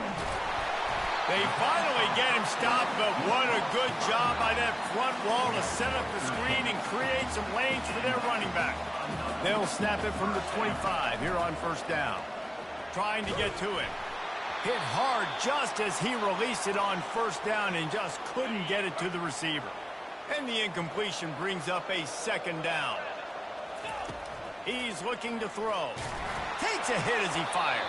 They finally get him stopped, but what a good job by that front wall to set up the screen and create some lanes for their running back. They'll snap it from the 25 here on first down. Trying to get to it. Hit hard just as he released it on first down and just couldn't get it to the receiver. And the incompletion brings up a second down. He's looking to throw. Takes a hit as he fires.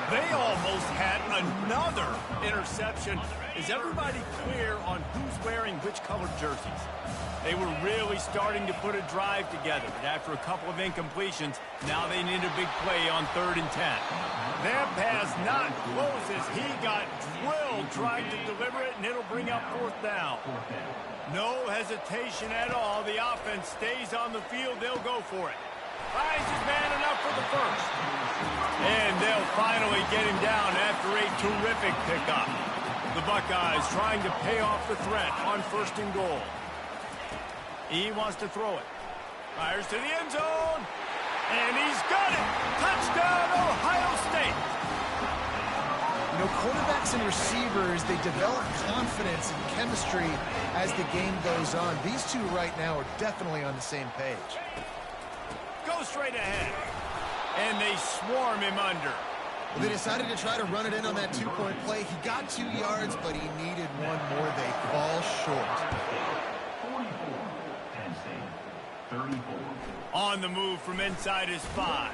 They almost had another interception. Is everybody clear on who's wearing which colored jerseys? They were really starting to put a drive together, but after a couple of incompletions, now they need a big play on 3rd and 10. That pass not close as he got drilled trying to deliver it, and it'll bring up 4th down. No hesitation at all. The offense stays on the field. They'll go for it. Finds his man enough for the first. And they'll finally get him down after a terrific pickup. The Buckeyes trying to pay off the threat on 1st and goal. He wants to throw it. Fires to the end zone. And he's got it. Touchdown, Ohio State. You know, quarterbacks and receivers, they develop confidence and chemistry as the game goes on. These two right now are definitely on the same page. Go straight ahead. And they swarm him under. Well, they decided to try to run it in on that 2-point play. He got 2 yards, but he needed one more. They fall short. On the move from inside his 5.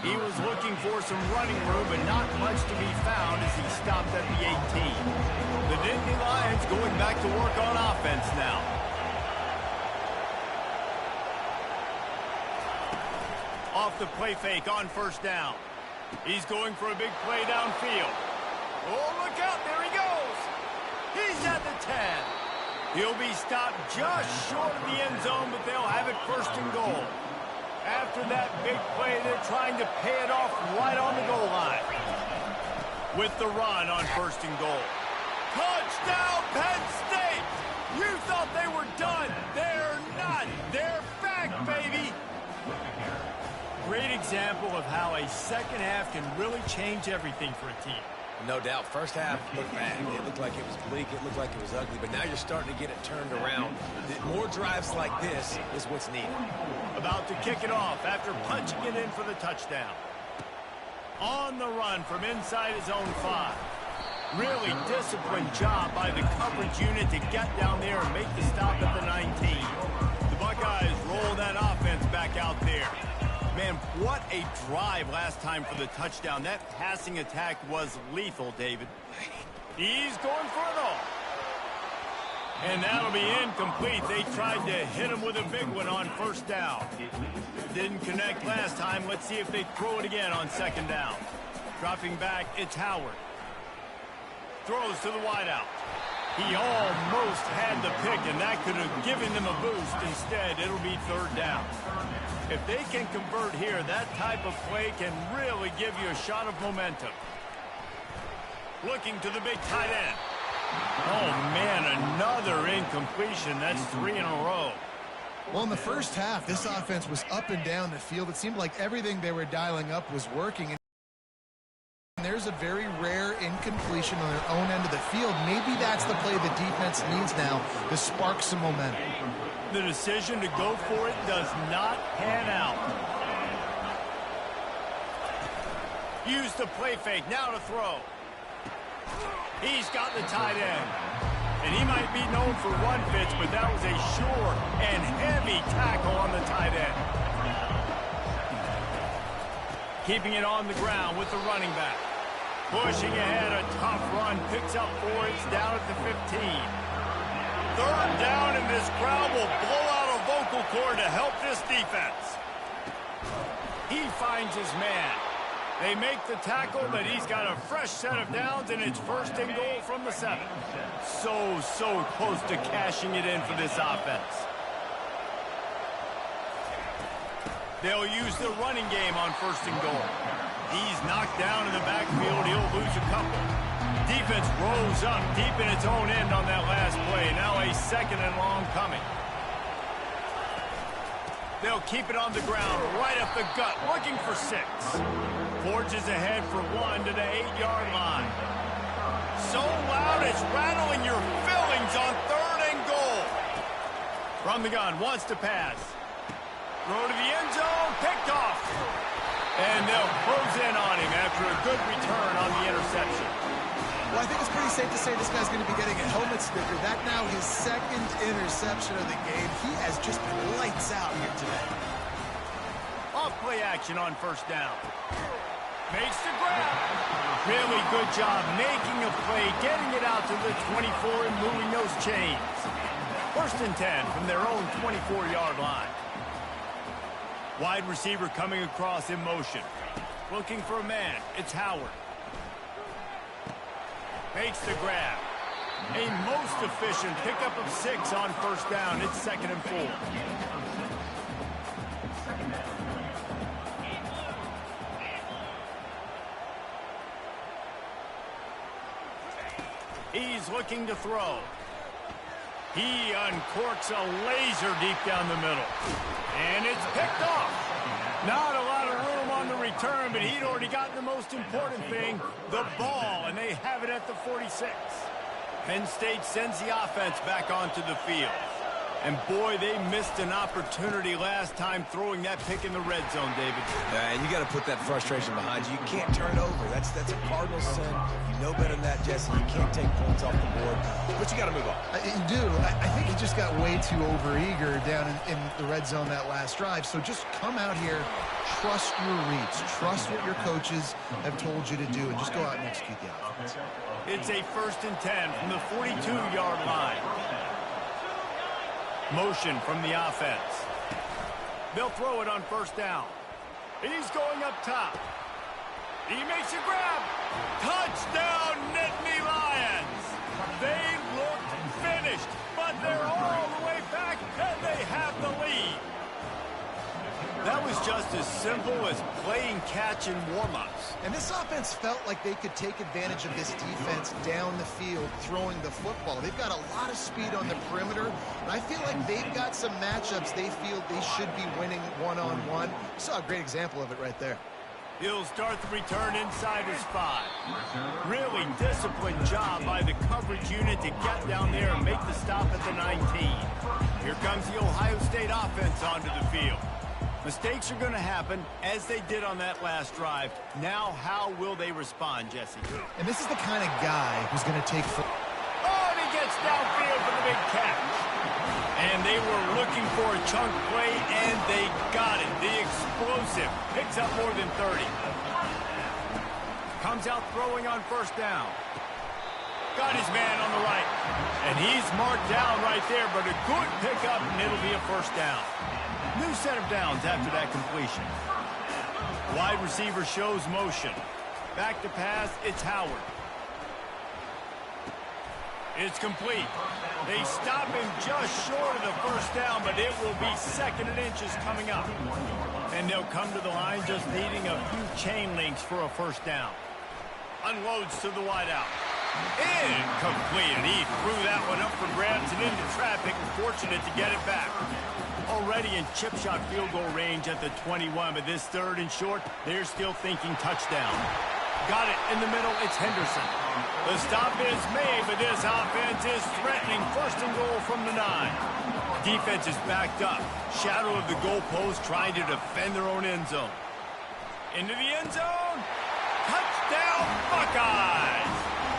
He was looking for some running room, but not much to be found as he stopped at the 18. The Nittany Lions going back to work on offense now. Off the play fake on first down. He's going for a big play downfield. Oh, look out. There he goes. He's at the 10. He'll be stopped just short of the end zone, but they'll have it 1st and goal. After that big play, they're trying to pay it off right on the goal line. With the run on 1st and goal. Touchdown, Penn State! You thought they were done. They're not. They're back, baby! Great example of how a second half can really change everything for a team. No doubt. First half looked bad. It looked like it was bleak. It looked like it was ugly. But now you're starting to get it turned around. More drives like this is what's needed. About to kick it off after punching it in for the touchdown. On the run from inside his own 5. Really disciplined job by the coverage unit to get down there and make the stop at the 19. The Buckeyes roll that offense back out there. Man, what a drive last time for the touchdown. That passing attack was lethal, David. He's going for it all. And that'll be incomplete. They tried to hit him with a big one on 1st down. Didn't connect last time. Let's see if they throw it again on 2nd down. Dropping back, it's Howard. Throws to the wideout. He almost had the pick, and that could have given them a boost. Instead, it'll be 3rd down. If they can convert here, that type of play can really give you a shot of momentum. Looking to the big tight end. Oh, man, another incompletion. That's 3 in a row. Well, in the first half, this offense was up and down the field. It seemed like everything they were dialing up was working. And there's a very rare incompletion on their own end of the field. Maybe that's the play the defense needs now to spark some momentum. The decision to go for it does not pan out. Use the play fake. Now to throw. He's got the tight end. And he might be known for run fits, but that was a sure and heavy tackle on the tight end. Keeping it on the ground with the running back. Pushing ahead, a tough run. Picks up 4. It's down at the 15. 3rd down, and this crowd will blow out a vocal cord to help this defense. He finds his man. They make the tackle, but he's got a fresh set of downs, and it's 1st and goal from the 7. So close to cashing it in for this offense. They'll use the running game on 1st and goal. He's knocked down in the backfield. He'll lose a couple. Defense rolls up deep in its own end on that last play. Now a 2nd and long coming. They'll keep it on the ground right up the gut, looking for 6. Forges ahead for 1 to the 8-yard line. So loud it's rattling your fillings on 3rd and goal. From the gun, wants to pass. Throw to the end zone, picked off. And they'll close in on him after a good return on the interception. Well, I think it's pretty safe to say this guy's going to be getting a helmet sticker. That now his 2nd interception of the game. He has just been lights out here today. Off play action on 1st down. Makes the grab. Really good job making a play, getting it out to the 24 and moving those chains. 1st and 10 from their own 24-yard line. Wide receiver coming across in motion. Looking for a man. It's Howard. Makes the grab. A most efficient pickup of 6 on 1st down. It's 2nd and 4. He's looking to throw. He uncorks a laser deep down the middle. And it's picked off. Not a lot of room on the return, but he'd already gotten the most important thing, the ball, and they have it at the 46. Penn State sends the offense back onto the field. And, boy, they missed an opportunity last time throwing that pick in the red zone, David. And you got to put that frustration behind you. You can't turn it over. That's a cardinal sin. You know better than that, Jesse. You can't take points off the board. But you got to move on. You do. I think he just got way too overeager down in the red zone that last drive. So just come out here, trust your reads. Trust what your coaches have told you to do, and just go out and execute the offense. It's a 1st and 10 from the 42-yard line. Motion from the offense. They'll throw it on 1st down. He's going up top. He makes a grab. Touchdown, Nittany Lions. They looked finished, but they're just as simple as playing catch in warm-ups. And this offense felt like they could take advantage of this defense down the field throwing the football. They've got a lot of speed on the perimeter, and I feel like they've got some matchups they feel they should be winning one-on-one. Saw a great example of it right there. He'll start the return inside his 5. Really disciplined job by the coverage unit to get down there and make the stop at the 19. Here comes the Ohio State offense onto the field. Mistakes are going to happen, as they did on that last drive. Now, how will they respond, Jesse? And this is the kind of guy who's going to take... Oh, and he gets downfield for the big catch. And they were looking for a chunk play, and they got it. The explosive picks up more than 30. Comes out throwing on first down. Got his man on the right. And he's marked down right there, but a good pickup, and it'll be a first down. New set of downs after that completion. Wide receiver shows motion. Back to pass, it's Howard. It's complete. They stop him just short of the first down, but it will be 2nd and inches coming up. And they'll come to the line just needing a few chain links for a first down. Unloads to the wideout. Incomplete. And he threw that one up for grabs and into traffic. Fortunate to get it back. Already in chip shot field goal range at the 21, but this 3rd and short, they're still thinking touchdown. Got it in the middle, it's Henderson. The stop is made, but this offense is threatening 1st and goal from the 9. Defense is backed up. Shadow of the goalpost trying to defend their own end zone. Into the end zone. Touchdown, Buckeyes!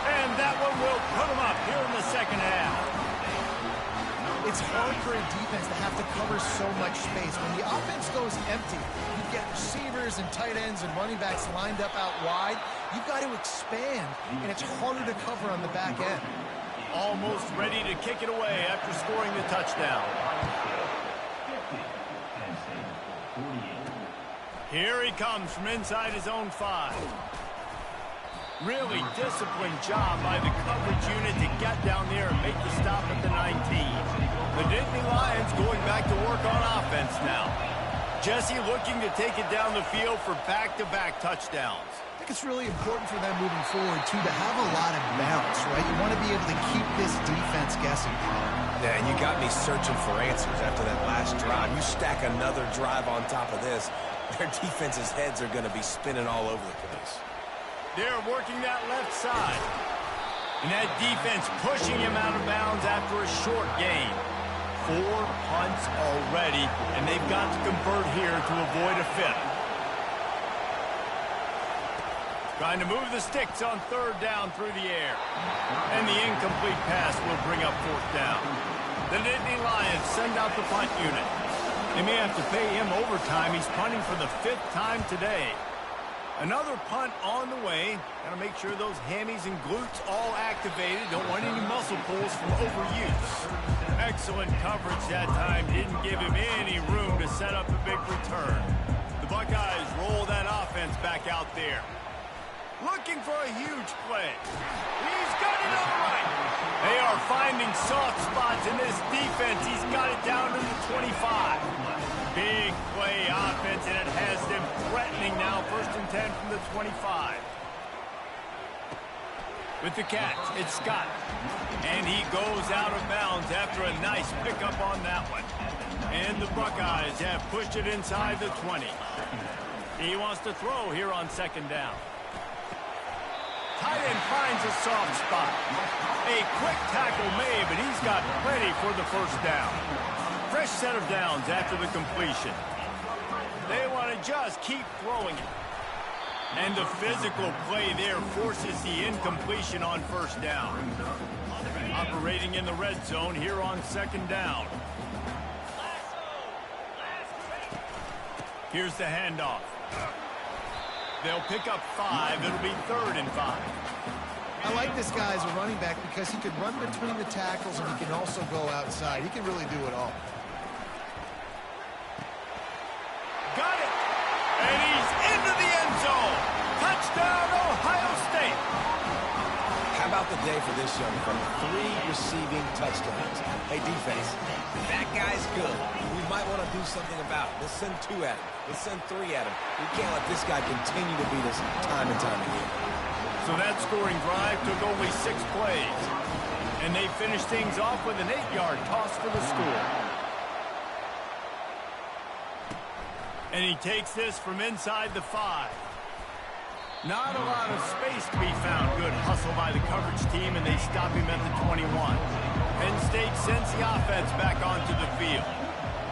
And that one will put them up here in the 2nd half. It's hard for a defense to have to cover so much space. When the offense goes empty, you get receivers and tight ends and running backs lined up out wide. You've got to expand, and it's harder to cover on the back end. Almost ready to kick it away after scoring the touchdown. Here he comes from inside his own 5. Really disciplined job by the coverage unit to get down there and make the stop at the 19. The Nittany Lions going back to work on offense now. Jesse looking to take it down the field for back-to-back touchdowns. I think it's really important for them moving forward, too, to have a lot of balance, right? You want to be able to keep this defense guessing. Yeah, and you got me searching for answers after that last drive. You stack another drive on top of this, their defense's heads are going to be spinning all over the place. They're working that left side. And that defense pushing him out of bounds after a short gain. 4 punts already, and they've got to convert here to avoid a 5th. Trying to move the sticks on 3rd down through the air. And the incomplete pass will bring up 4th down. The Nittany Lions send out the punt unit. They may have to pay him overtime. He's punting for the 5th time today. Another punt on the way. Got to make sure those hammies and glutes all activated. Don't want any muscle pulls from overuse. Excellent coverage that time. Didn't give him any room to set up a big return. The Buckeyes roll that offense back out there. Looking for a huge play. He's got it on the right. They are finding soft spots in this defense. He's got it down to the 25. Big play offense, and it has them threatening now. 1st and 10 from the 25. With the catch, it's Scott. And he goes out of bounds after a nice pickup on that one. And the Buckeyes have pushed it inside the 20. He wants to throw here on 2nd down. Tight end finds a soft spot. A quick tackle made, but he's got plenty for the 1st down. Fresh set of downs after the completion. They want to just keep throwing it. And the physical play there forces the incompletion on 1st down. Operating in the red zone here on 2nd down. Here's the handoff. They'll pick up 5. It'll be 3rd and 5. I like this guy as a running back because he can run between the tackles and he can also go outside. He can really do it all. Got it! And he's into the end zone! Touchdown, Ohio State! How about the day for this young fella? 3 receiving touchdowns. Hey, defense, that guy's good. We might want to do something about it. Let's send 2 at him. Let's send 3 at him. We can't let this guy continue to beat us time and time again. So that scoring drive took only 6 plays. And they finished things off with an 8-yard toss for the score. And he takes this from inside the 5. Not a lot of space to be found. Good hustle by the coverage team, and they stop him at the 21. Penn State sends the offense back onto the field.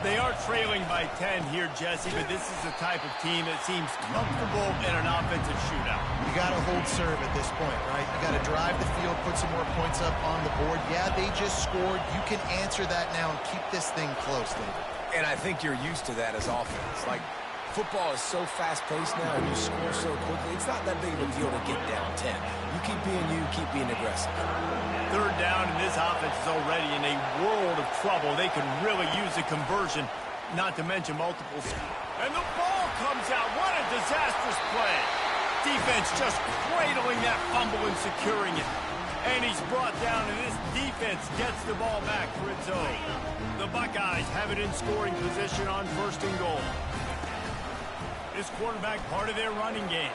They are trailing by 10 here, Jesse, but this is the type of team that seems comfortable in an offensive shootout. You got to hold serve at this point, right? You got to drive the field, put some more points up on the board. Yeah, they just scored. You can answer that now and keep this thing close, David. And I think you're used to that as offense. Like, football is so fast-paced now, and you score so quickly. It's not that big of a deal to get down 10. You keep being aggressive. 3rd down, and this offense is already in a world of trouble. They could really use a conversion, not to mention multiples. And the ball comes out. What a disastrous play. Defense just cradling that fumble and securing it. And he's brought down, and this defense gets the ball back for its own. The Buckeyes have it in scoring position on 1st and goal. This quarterback part of their running game.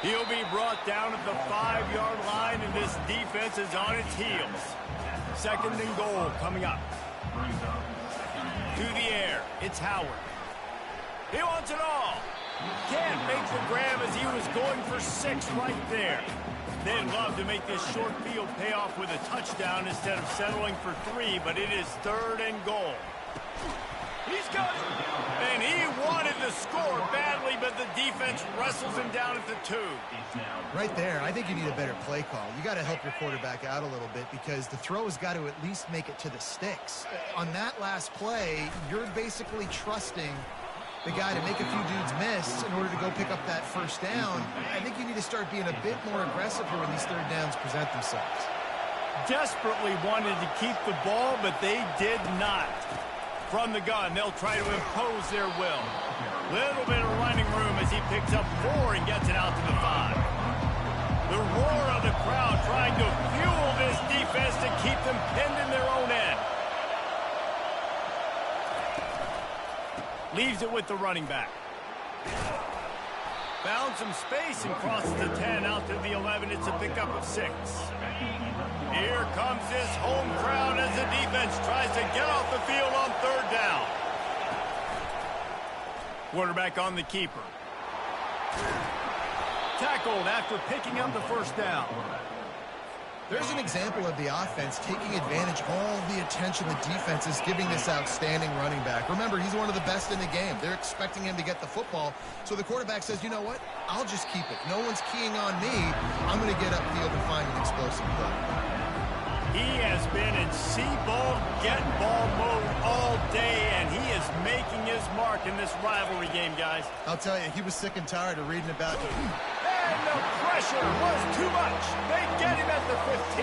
He'll be brought down at the 5-yard line, and this defense is on its heels. 2nd and goal coming up. To the air, it's Howard. He wants it all. Can't make the grab as he was going for 6 right there. They'd love to make this short field pay off with a touchdown instead of settling for 3, but it is 3rd and goal. He's got it. And he wanted to score badly, but the defense wrestles him down at the 2. Right there, I think you need a better play call. You got to help your quarterback out a little bit because the throw has got to at least make it to the sticks. On that last play, you're basically trusting the guy to make a few dudes miss in order to go pick up that 1st down. I think you need to start being a bit more aggressive here when these 3rd downs present themselves. Desperately wanted to keep the ball, but they did not. From the gun, they'll try to impose their will. Little bit of running room as he picks up 4 and gets it out to the 5. The roar of the crowd trying to fuel this defense to keep them pinned in their own end. Leaves it with the running back. Found some space and crosses the 10 out to the 11. It's a pickup of 6. Here comes this home crowd as the defense tries to get off the field on 3rd down. Quarterback on the keeper. Tackled after picking up the 1st down. There's an example of the offense taking advantage of all the attention the defense is giving this outstanding running back. Remember, he's one of the best in the game. They're expecting him to get the football. So the quarterback says, you know what? I'll just keep it. No one's keying on me. I'm going to get upfield and find an explosive play. He has been in see-ball, get-ball mode all day, and he is making his mark in this rivalry game, guys. I'll tell you, he was sick and tired of reading about it. And the pressure was too much. They get him at the 15.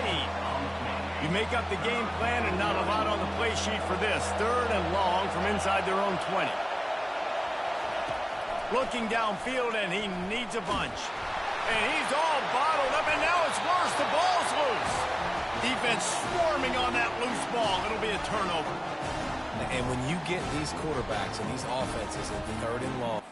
You make up the game plan and not a lot on the play sheet for this. 3rd and long from inside their own 20. Looking downfield, and he needs a bunch. And he's all bottled up, and now it's worse. The ball's loose. Defense swarming on that loose ball. It'll be a turnover. And when you get these quarterbacks and these offenses in 3rd and long,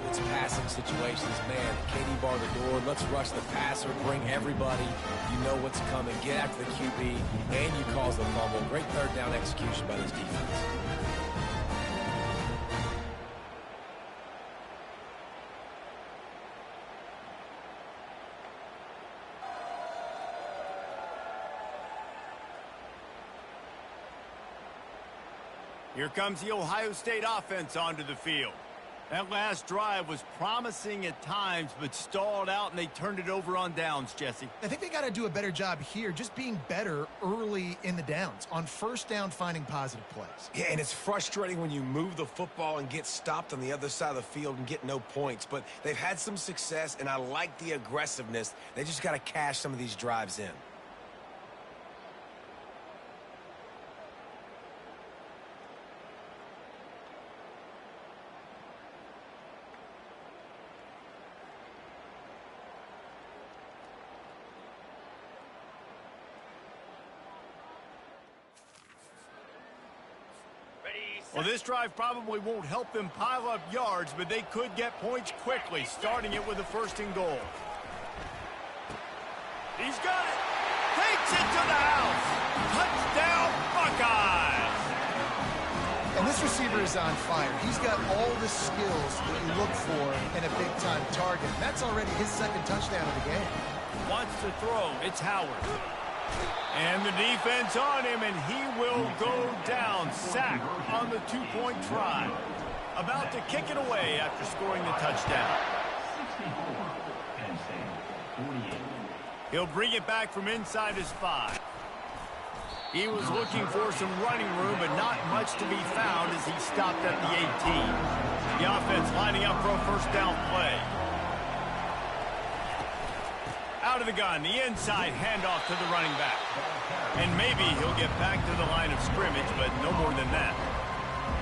it's passing situations, man. Katie bar the door. Let's rush the passer. Bring everybody. You know what's coming. Get after the QB, and you cause the fumble. Great 3rd down execution by this defense. Here comes the Ohio State offense onto the field. That last drive was promising at times, but stalled out, and they turned it over on downs, Jesse. I think they got to do a better job here, just being better early in the downs. On 1st down, finding positive plays. Yeah, and it's frustrating when you move the football and get stopped on the other side of the field and get no points. But they've had some success, and I like the aggressiveness. They just got to cash some of these drives in. Well, this drive probably won't help them pile up yards, but they could get points quickly, starting it with a 1st and goal. He's got it. Takes it to the house. Touchdown, Buckeyes. And this receiver is on fire. He's got all the skills that you look for in a big-time target. That's already his 2nd touchdown of the game. Wants to throw. It's Howard. And the defense on him, and he will go down. Sack on the 2-point try. About to kick it away after scoring the touchdown. He'll bring it back from inside his 5. He was looking for some running room, but not much to be found as he stopped at the 18. The offense lining up for a 1st down play. Out of the gun, the inside handoff to the running back. And maybe he'll get back to the line of scrimmage, but no more than that.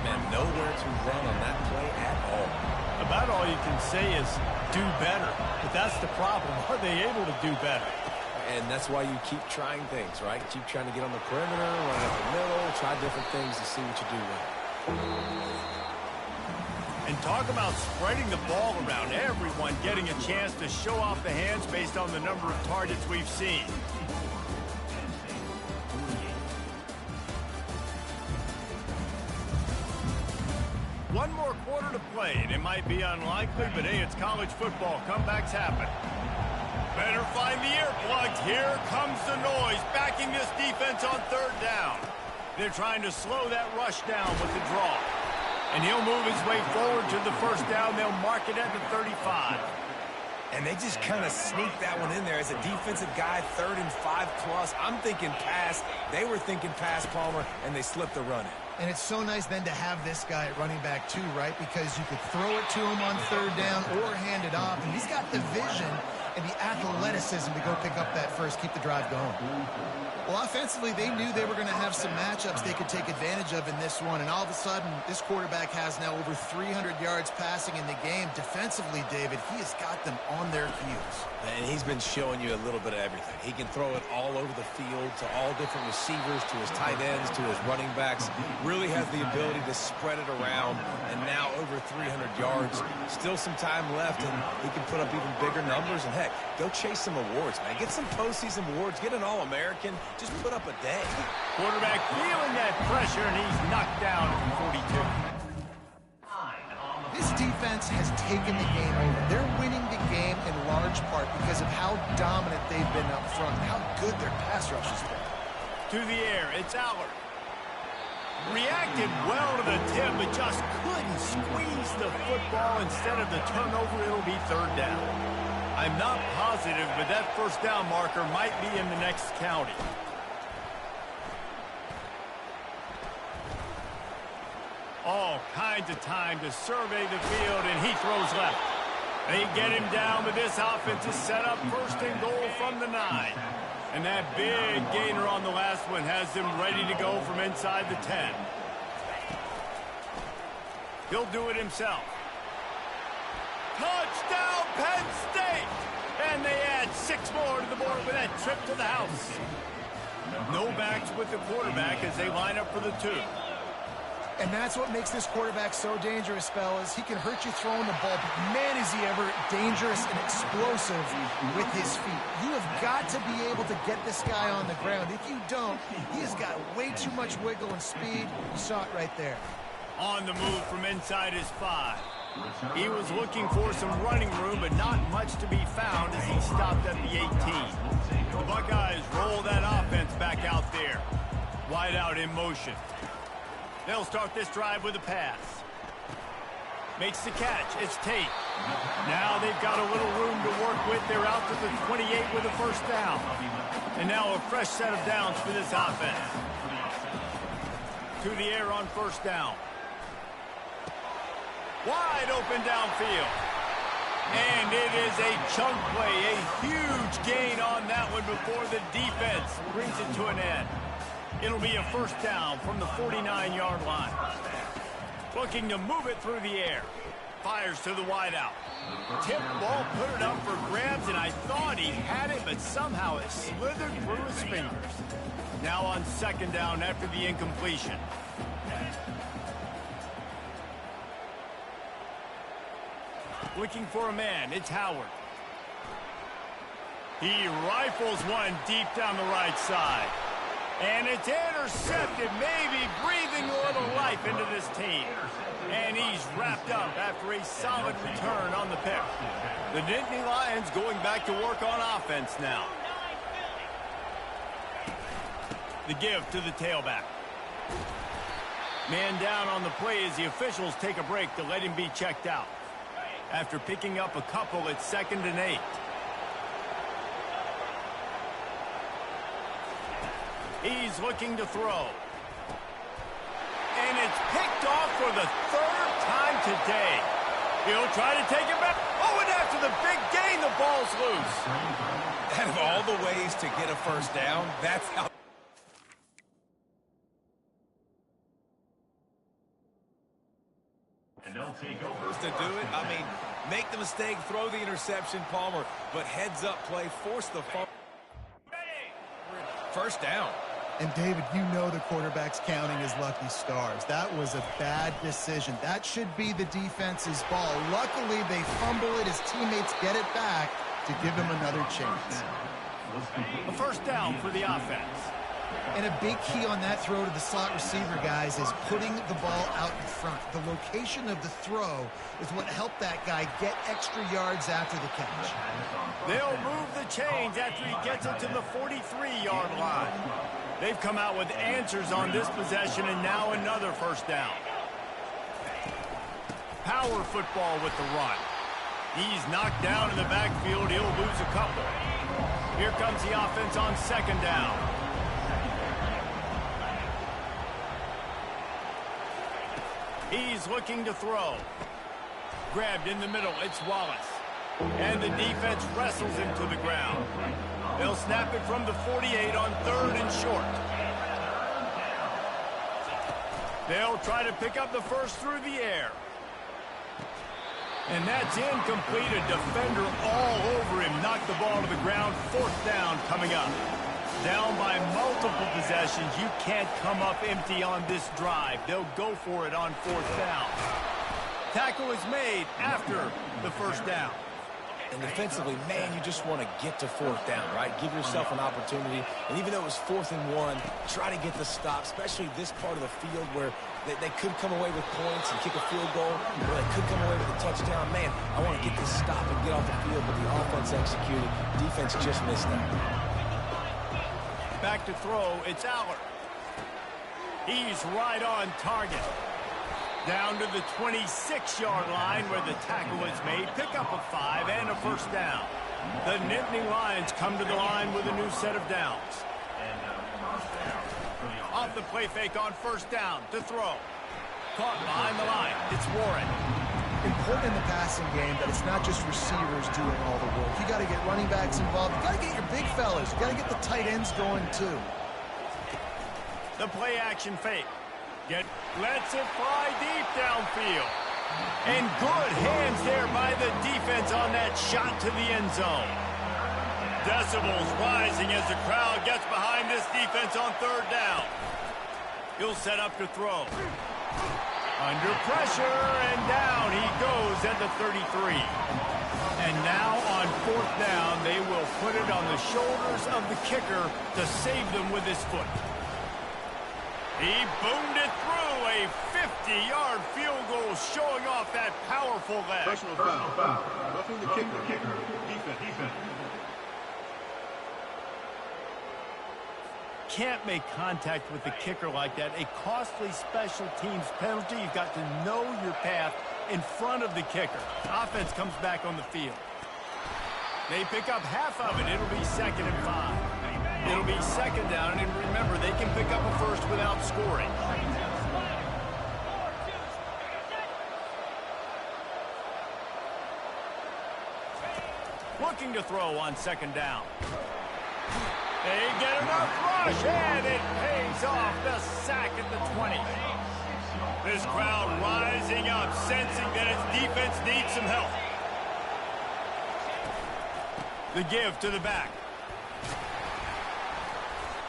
Man, nowhere to run on that play at all. About all you can say is do better. But that's the problem. Are they able to do better? And that's why you keep trying things, right? Keep trying to get on the perimeter, run up the middle, try different things to see what you do well. And talk about spreading the ball around. Everyone getting a chance to show off the hands based on the number of targets we've seen. One more quarter to play, and it might be unlikely, but hey, it's college football. Comebacks happen. Better find the earplugs. Here comes the noise, backing this defense on 3rd down. They're trying to slow that rush down with the draw. And he'll move his way forward to the 1st down. They'll mark it at the 35. And they just kind of sneak that one in there as a defensive guy, 3rd and 5+. I'm thinking pass. They were thinking pass, Palmer, and they slipped the run in. And it's so nice then to have this guy at running back too, right? Because you could throw it to him on 3rd down or hand it off. And he's got the vision and the athleticism to go pick up that first, keep the drive going. Well, offensively, they knew they were going to have some matchups they could take advantage of in this one. And all of a sudden, this quarterback has now over 300 yards passing in the game. Defensively, David, he has got them on their heels. And he's been showing you a little bit of everything. He can throw it all over the field to all different receivers, to his tight ends, to his running backs. Really has the ability to spread it around. And now over 300 yards. Still some time left, and he can put up even bigger numbers. And heck, go chase some awards, man. Get some postseason awards. Get an All-American. Just put up a day. Quarterback feeling that pressure, and he's knocked down at 42. This defense has taken the game over. They're winning the game in large part because of how dominant they've been up front, how good their pass rush has been. To the air, it's Allard. Reacted well to the tip, but just couldn't squeeze the football. Instead of the turnover, it'll be 3rd down. I'm not positive, but that 1st down marker might be in the next county. All kinds of time to survey the field, and he throws left. They get him down, but this offense is set up 1st and goal from the 9. And that big gainer on the last one has them ready to go from inside the 10. He'll do it himself. Touchdown, Penn State! And they add 6 more to the board with that trip to the house. No backs with the quarterback as they line up for the 2. And that's what makes this quarterback so dangerous, fellas. He can hurt you throwing the ball, but man, is he ever dangerous and explosive with his feet. You have got to be able to get this guy on the ground. If you don't, he has got way too much wiggle and speed. You saw it right there. On the move from inside his 5. He was looking for some running room, but not much to be found as he stopped at the 18. The Buckeyes roll that offense back out there. Wide out in motion. They'll start this drive with a pass. Makes the catch. It's Tate. Now they've got a little room to work with. They're out to the 28 with a 1st down. And now a fresh set of downs for this offense. To the air on 1st down. Wide open downfield. And it is a chunk play. A huge gain on that one before the defense brings it to an end. It'll be a 1st down from the 49-yard line. Looking to move it through the air. Fires to the wideout. Tip ball, put it up for grabs, and I thought he had it, but somehow it slithered through his fingers. Now on 2nd down after the incompletion. looking for a man. It's Howard. He rifles one deep down the right side. And it's intercepted, maybe breathing a little life into this team. And he's wrapped up after a solid return on the pick. The Nittany Lions going back to work on offense now. The give to the tailback. Man down on the play as the officials take a break to let him be checked out. After picking up a couple, it's 2nd and 8. He's looking to throw. And it's picked off for the 3rd time today. He'll try to take it back. Oh, and after the big gain, the ball's loose. Out of all the ways to get a first down, that's how... to do it. I mean, make the mistake, throw the interception, Palmer, but heads-up play, force the fumble. First down. And, David, you know the quarterback's counting his lucky stars. That was a bad decision. That should be the defense's ball. Luckily, they fumble it. His teammates get it back to give him another chance. A first down for the offense. And a big key on that throw to the slot receiver, guys, is putting the ball out in front. The location of the throw is what helped that guy get extra yards after the catch. They'll move the chains after he gets it to the 43-yard line. They've come out with answers on this possession, and now another first down. Power football with the run. He's knocked down in the backfield. He'll lose a couple. Here comes the offense on 2nd down. He's looking to throw. Grabbed in the middle. It's Wallace. And the defense wrestles him to the ground. They'll snap it from the 48 on 3rd and short. They'll try to pick up the first through the air. And that's incomplete. A defender all over him. Knocked the ball to the ground. 4th down coming up. Down by multiple possessions. You can't come up empty on this drive. They'll go for it on 4th down. Tackle is made after the first down. And defensively, man, you just want to get to 4th down, right? Give yourself an opportunity. And even though it was 4th and 1, try to get the stop, especially this part of the field where they could come away with points and kick a field goal, or they could come away with a touchdown. Man, I want to get this stop and get off the field, but the offense executed. Defense just missed that. Back to throw, it's Aller. He's right on target. Down to the 26-yard line where the tackle is made. Pick up a 5 and a first down. The Nittany Lions come to the line with a new set of downs. Off the play fake on first down to throw. Caught behind the line. It's Warren. Important in the passing game that it's not just receivers doing all the work. You got to get running backs involved. You got to get your big fellas. You got to get the tight ends going too. The play action fake. Lets it fly deep downfield. And good hands there by the defense on that shot to the end zone. Decibels rising as the crowd gets behind this defense on 3rd down. He'll set up to throw. Under pressure, and down he goes at the 33. And now on 4th down, they will put it on the shoulders of the kicker to save them with his foot. He boomed it through, a 50-yard field goal showing off that powerful leg. Personal foul. Roughing the kicker. Defense. Can't make contact with the kicker like that. A costly special teams penalty. You've got to know your path in front of the kicker. Offense comes back on the field. They pick up half of it. It'll be 2nd and 5. It'll be 2nd down, and remember, they can pick up a first without scoring. Looking to throw on 2nd down. They get enough rush, and it pays off. The sack at the 20. This crowd rising up, sensing that its defense needs some help. The give to the back.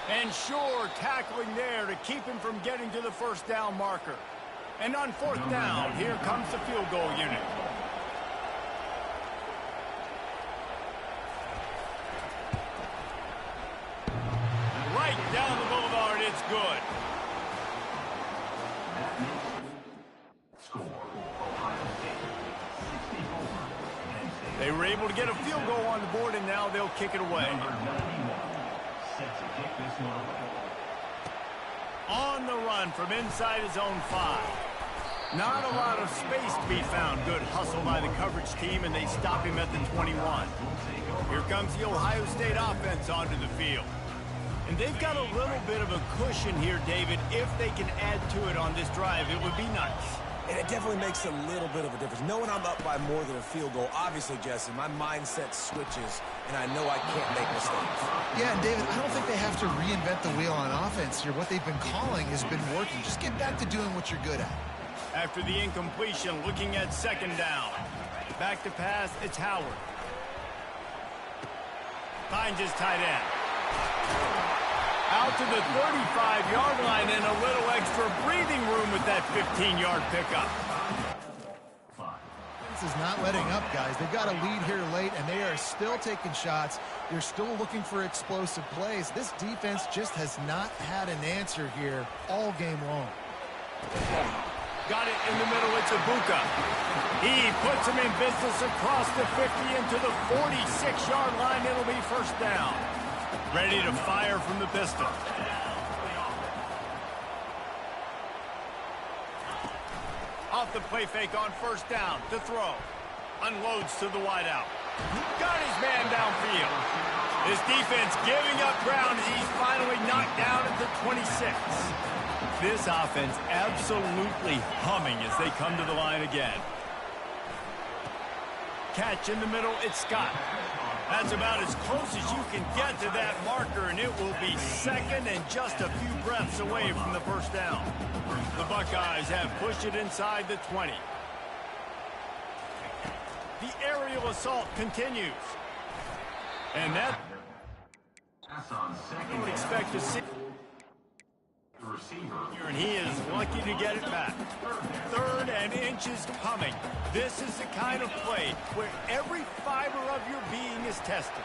And sure, tackling there to keep him from getting to the first down marker. And on 4th down, here comes the field goal unit. it's good. They were able to get a field goal on the board, and now they'll kick it away. On the run from inside his own 5. Not a lot of space to be found. Good hustle by the coverage team, and they stop him at the 21. Here comes the Ohio State offense onto the field. And they've got a little bit of a cushion here, David. If they can add to it on this drive, it would be nice. And it definitely makes a little bit of a difference. Knowing I'm up by more than a field goal, obviously, Jesse, my mindset switches, and I know I can't make mistakes. Yeah, and David, I don't think they have to reinvent the wheel on offense here. What they've been calling has been working. Just get back to doing what you're good at. After the incompletion, looking at second down. Back to pass, it's Howard. Finds his tight end. Out to the 35-yard line and a little extra breathing room with that 15-yard pickup. This is not letting up, guys. They've got a lead here late, and they are still taking shots. They're still looking for explosive plays. This defense just has not had an answer here all game long. Got it in the middle. It's Ibuka. He puts him in business across the 50 into the 46-yard line. It'll be first down. Ready to fire from the pistol. Off the play fake on first down to throw. Unloads to the wideout. Got his man downfield. His defense giving up ground as he's finally knocked down at the 26. This offense absolutely humming as they come to the line again. Catch in the middle, it's Scott. That's about as close as you can get to that marker, and it will be second and just a few breaths away from the first down. The Buckeyes have pushed it inside the 20. The aerial assault continues. And that you would expect to see. And he is lucky to get it back. Third and inches coming. This is the kind of play where every fiber of your being is tested.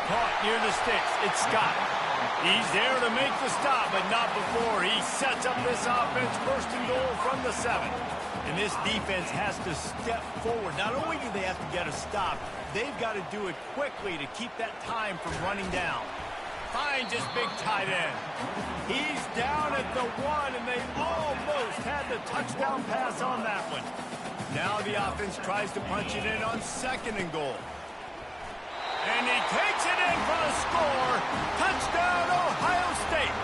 Caught near the sticks. It's Scott. He's there to make the stop, but not before. He sets up this offense first and goal from the 7. And this defense has to step forward. Not only do they have to get a stop, they've got to do it quickly to keep that time from running down. Finds his big tight end. He's down at the 1, and they almost had the touchdown pass on that one. Now the offense tries to punch it in on second and goal. And he takes it in for the score. Touchdown, Ohio State.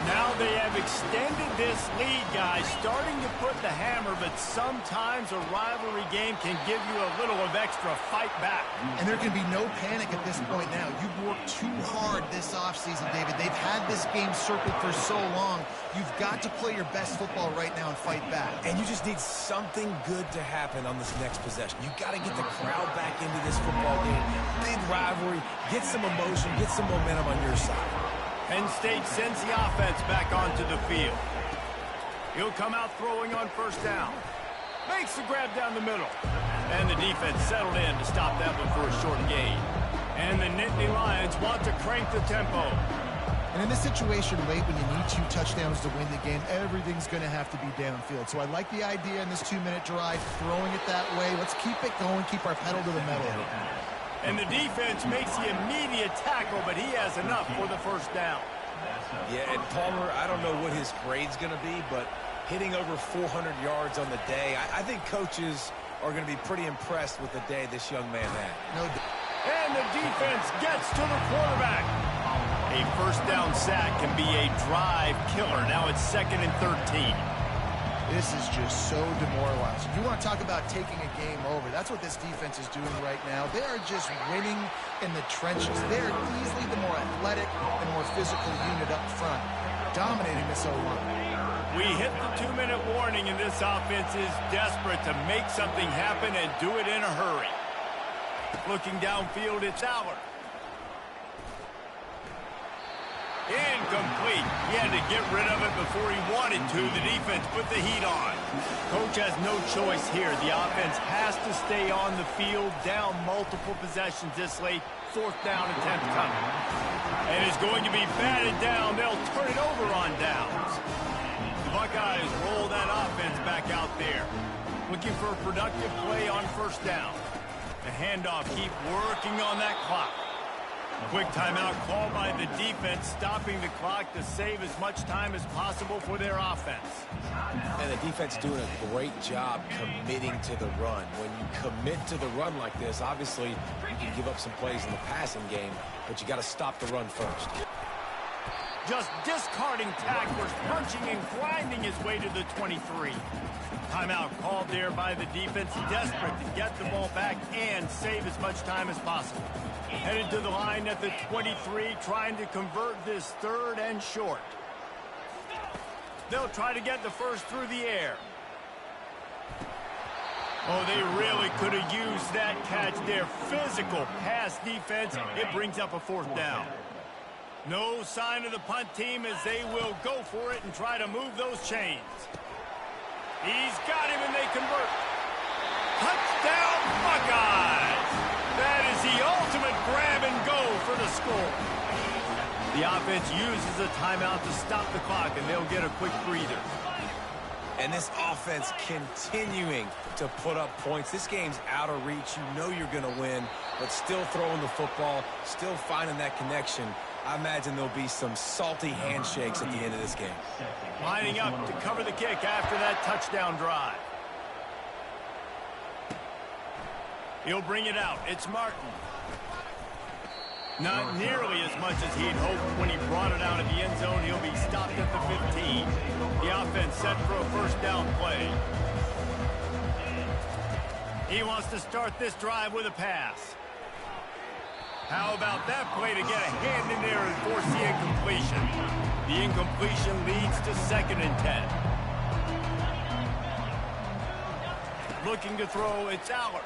Now they have extended this lead, guys, starting to put the hammer, but sometimes a rivalry game can give you a little of extra fight back. And there can be no panic at this point now. You've worked too hard this offseason, David. They've had this game circled for so long. You've got to play your best football right now and fight back. And you just need something good to happen on this next possession. You got to get the crowd back into this football game. Big rivalry, get some emotion, get some momentum on your side. Penn State sends the offense back onto the field. He'll come out throwing on first down. Makes the grab down the middle. And the defense settled in to stop that one for a short gain. And the Nittany Lions want to crank the tempo. And in this situation late when you need 2 touchdowns to win the game, everything's going to have to be downfield. So I like the idea in this 2-minute drive, throwing it that way. Let's keep it going, keep our pedal to the metal. And the defense makes the immediate tackle, but he has enough for the first down. Yeah, and Palmer, I don't know what his grade's going to be, but hitting over 400 yards on the day, I think coaches are going to be pretty impressed with the day this young man had. And the defense gets to the quarterback. A first down sack can be a drive killer. Now it's 2nd and 13. This is just so demoralizing. You want to talk about taking a game over. That's what this defense is doing right now. They are just winning in the trenches. They are easily the more athletic and more physical unit up front, dominating this O-line. We hit the 2-minute warning, and this offense is desperate to make something happen and do it in a hurry. Looking downfield, it's Howard. Incomplete. He had to get rid of it before he wanted to. The defense put the heat on. Coach has no choice here. The offense has to stay on the field, down multiple possessions this late. Fourth down attempt coming. And it's going to be batted down. They'll turn it over on downs. The Buckeyes roll that offense back out there. Looking for a productive play on first down. The handoff, keep working on that clock. Quick timeout called by the defense, stopping the clock to save as much time as possible for their offense. And the defense doing a great job committing to the run. When you commit to the run like this, obviously you can give up some plays in the passing game, but you got to stop the run first. Just discarding tacklers, punching and grinding his way to the 23. Timeout called there by the defense, desperate to get the ball back and save as much time as possible. Headed to the line at the 23, trying to convert this third and short. They'll try to get the first through the air. Oh, they really could have used that catch there. Physical pass defense. It brings up a fourth down. No sign of the punt team as they will go for it and try to move those chains. He's got him and they convert. Touchdown Buckeyes! That is the ultimate grab and go for the score. The offense uses a timeout to stop the clock, and they'll get a quick breather. And this offense continuing to put up points. This game's out of reach. You know you're going to win, but still throwing the football, still finding that connection. I imagine there'll be some salty handshakes at the end of this game. Lining up to cover the kick after that touchdown drive. He'll bring it out. It's Martin. Not nearly as much as he'd hoped when he brought it out of the end zone. He'll be stopped at the 15. The offense set for a first down play. He wants to start this drive with a pass. How about that play to get a hand in there and force the incompletion? The incompletion leads to 2nd and 10. Looking to throw, it's Allard.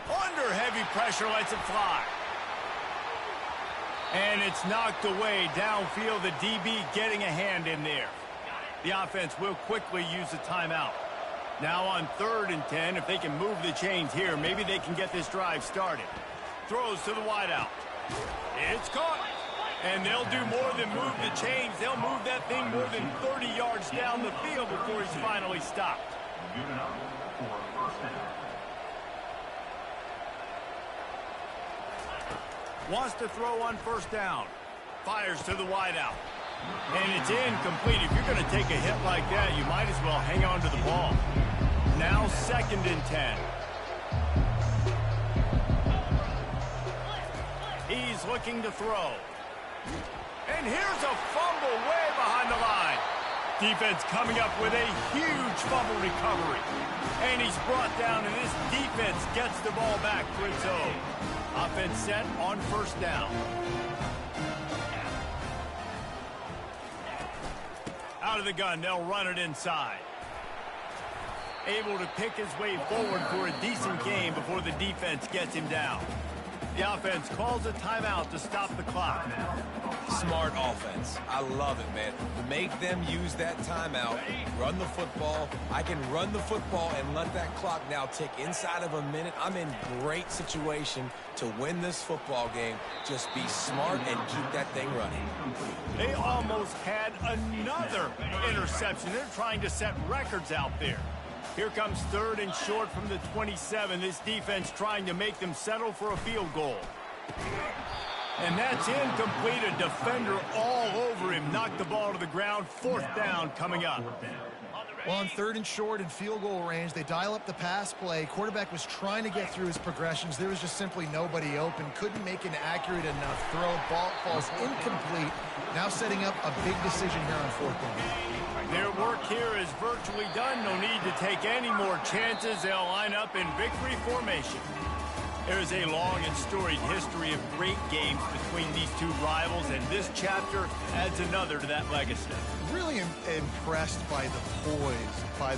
Under heavy pressure, lets it fly. And it's knocked away downfield. The DB getting a hand in there. The offense will quickly use a timeout. Now on 3rd and 10, if they can move the chains here, maybe they can get this drive started. Throws to the wideout. It's caught. And they'll do more than move the chains. They'll move that thing more than 30 yards down the field before he's finally stopped. Wants to throw on first down. Fires to the wideout. And it's incomplete. If you're going to take a hit like that, you might as well hang on to the ball. Now 2nd and 10. He's looking to throw. And here's a fumble way behind the line. Defense coming up with a huge fumble recovery. And he's brought down, and this defense gets the ball back for its own. Offense set on first down. Out of the gun, they'll run it inside. Able to pick his way forward for a decent game before the defense gets him down. The offense calls a timeout to stop the clock. Smart offense. I love it, man. Make them use that timeout. Run the football. I can run the football and let that clock now tick inside of a minute. I'm in great situation to win this football game. Just be smart and keep that thing running. They almost had another interception. They're trying to set records out there. Here comes 3rd and short from the 27. This defense trying to make them settle for a field goal. And that's incomplete. A defender all over him. Knocked the ball to the ground. 4th down coming up. Well, on 3rd and short and field goal range, they dial up the pass play. Quarterback was trying to get through his progressions. There was just simply nobody open. Couldn't make an accurate enough throw. Ball falls incomplete. Now setting up a big decision here on 4th down. Their work here is virtually done. No need to take any more chances. They'll line up in victory formation. There's a long and storied history of great games between these two rivals, and this chapter adds another to that legacy. Really impressed by the poise, by the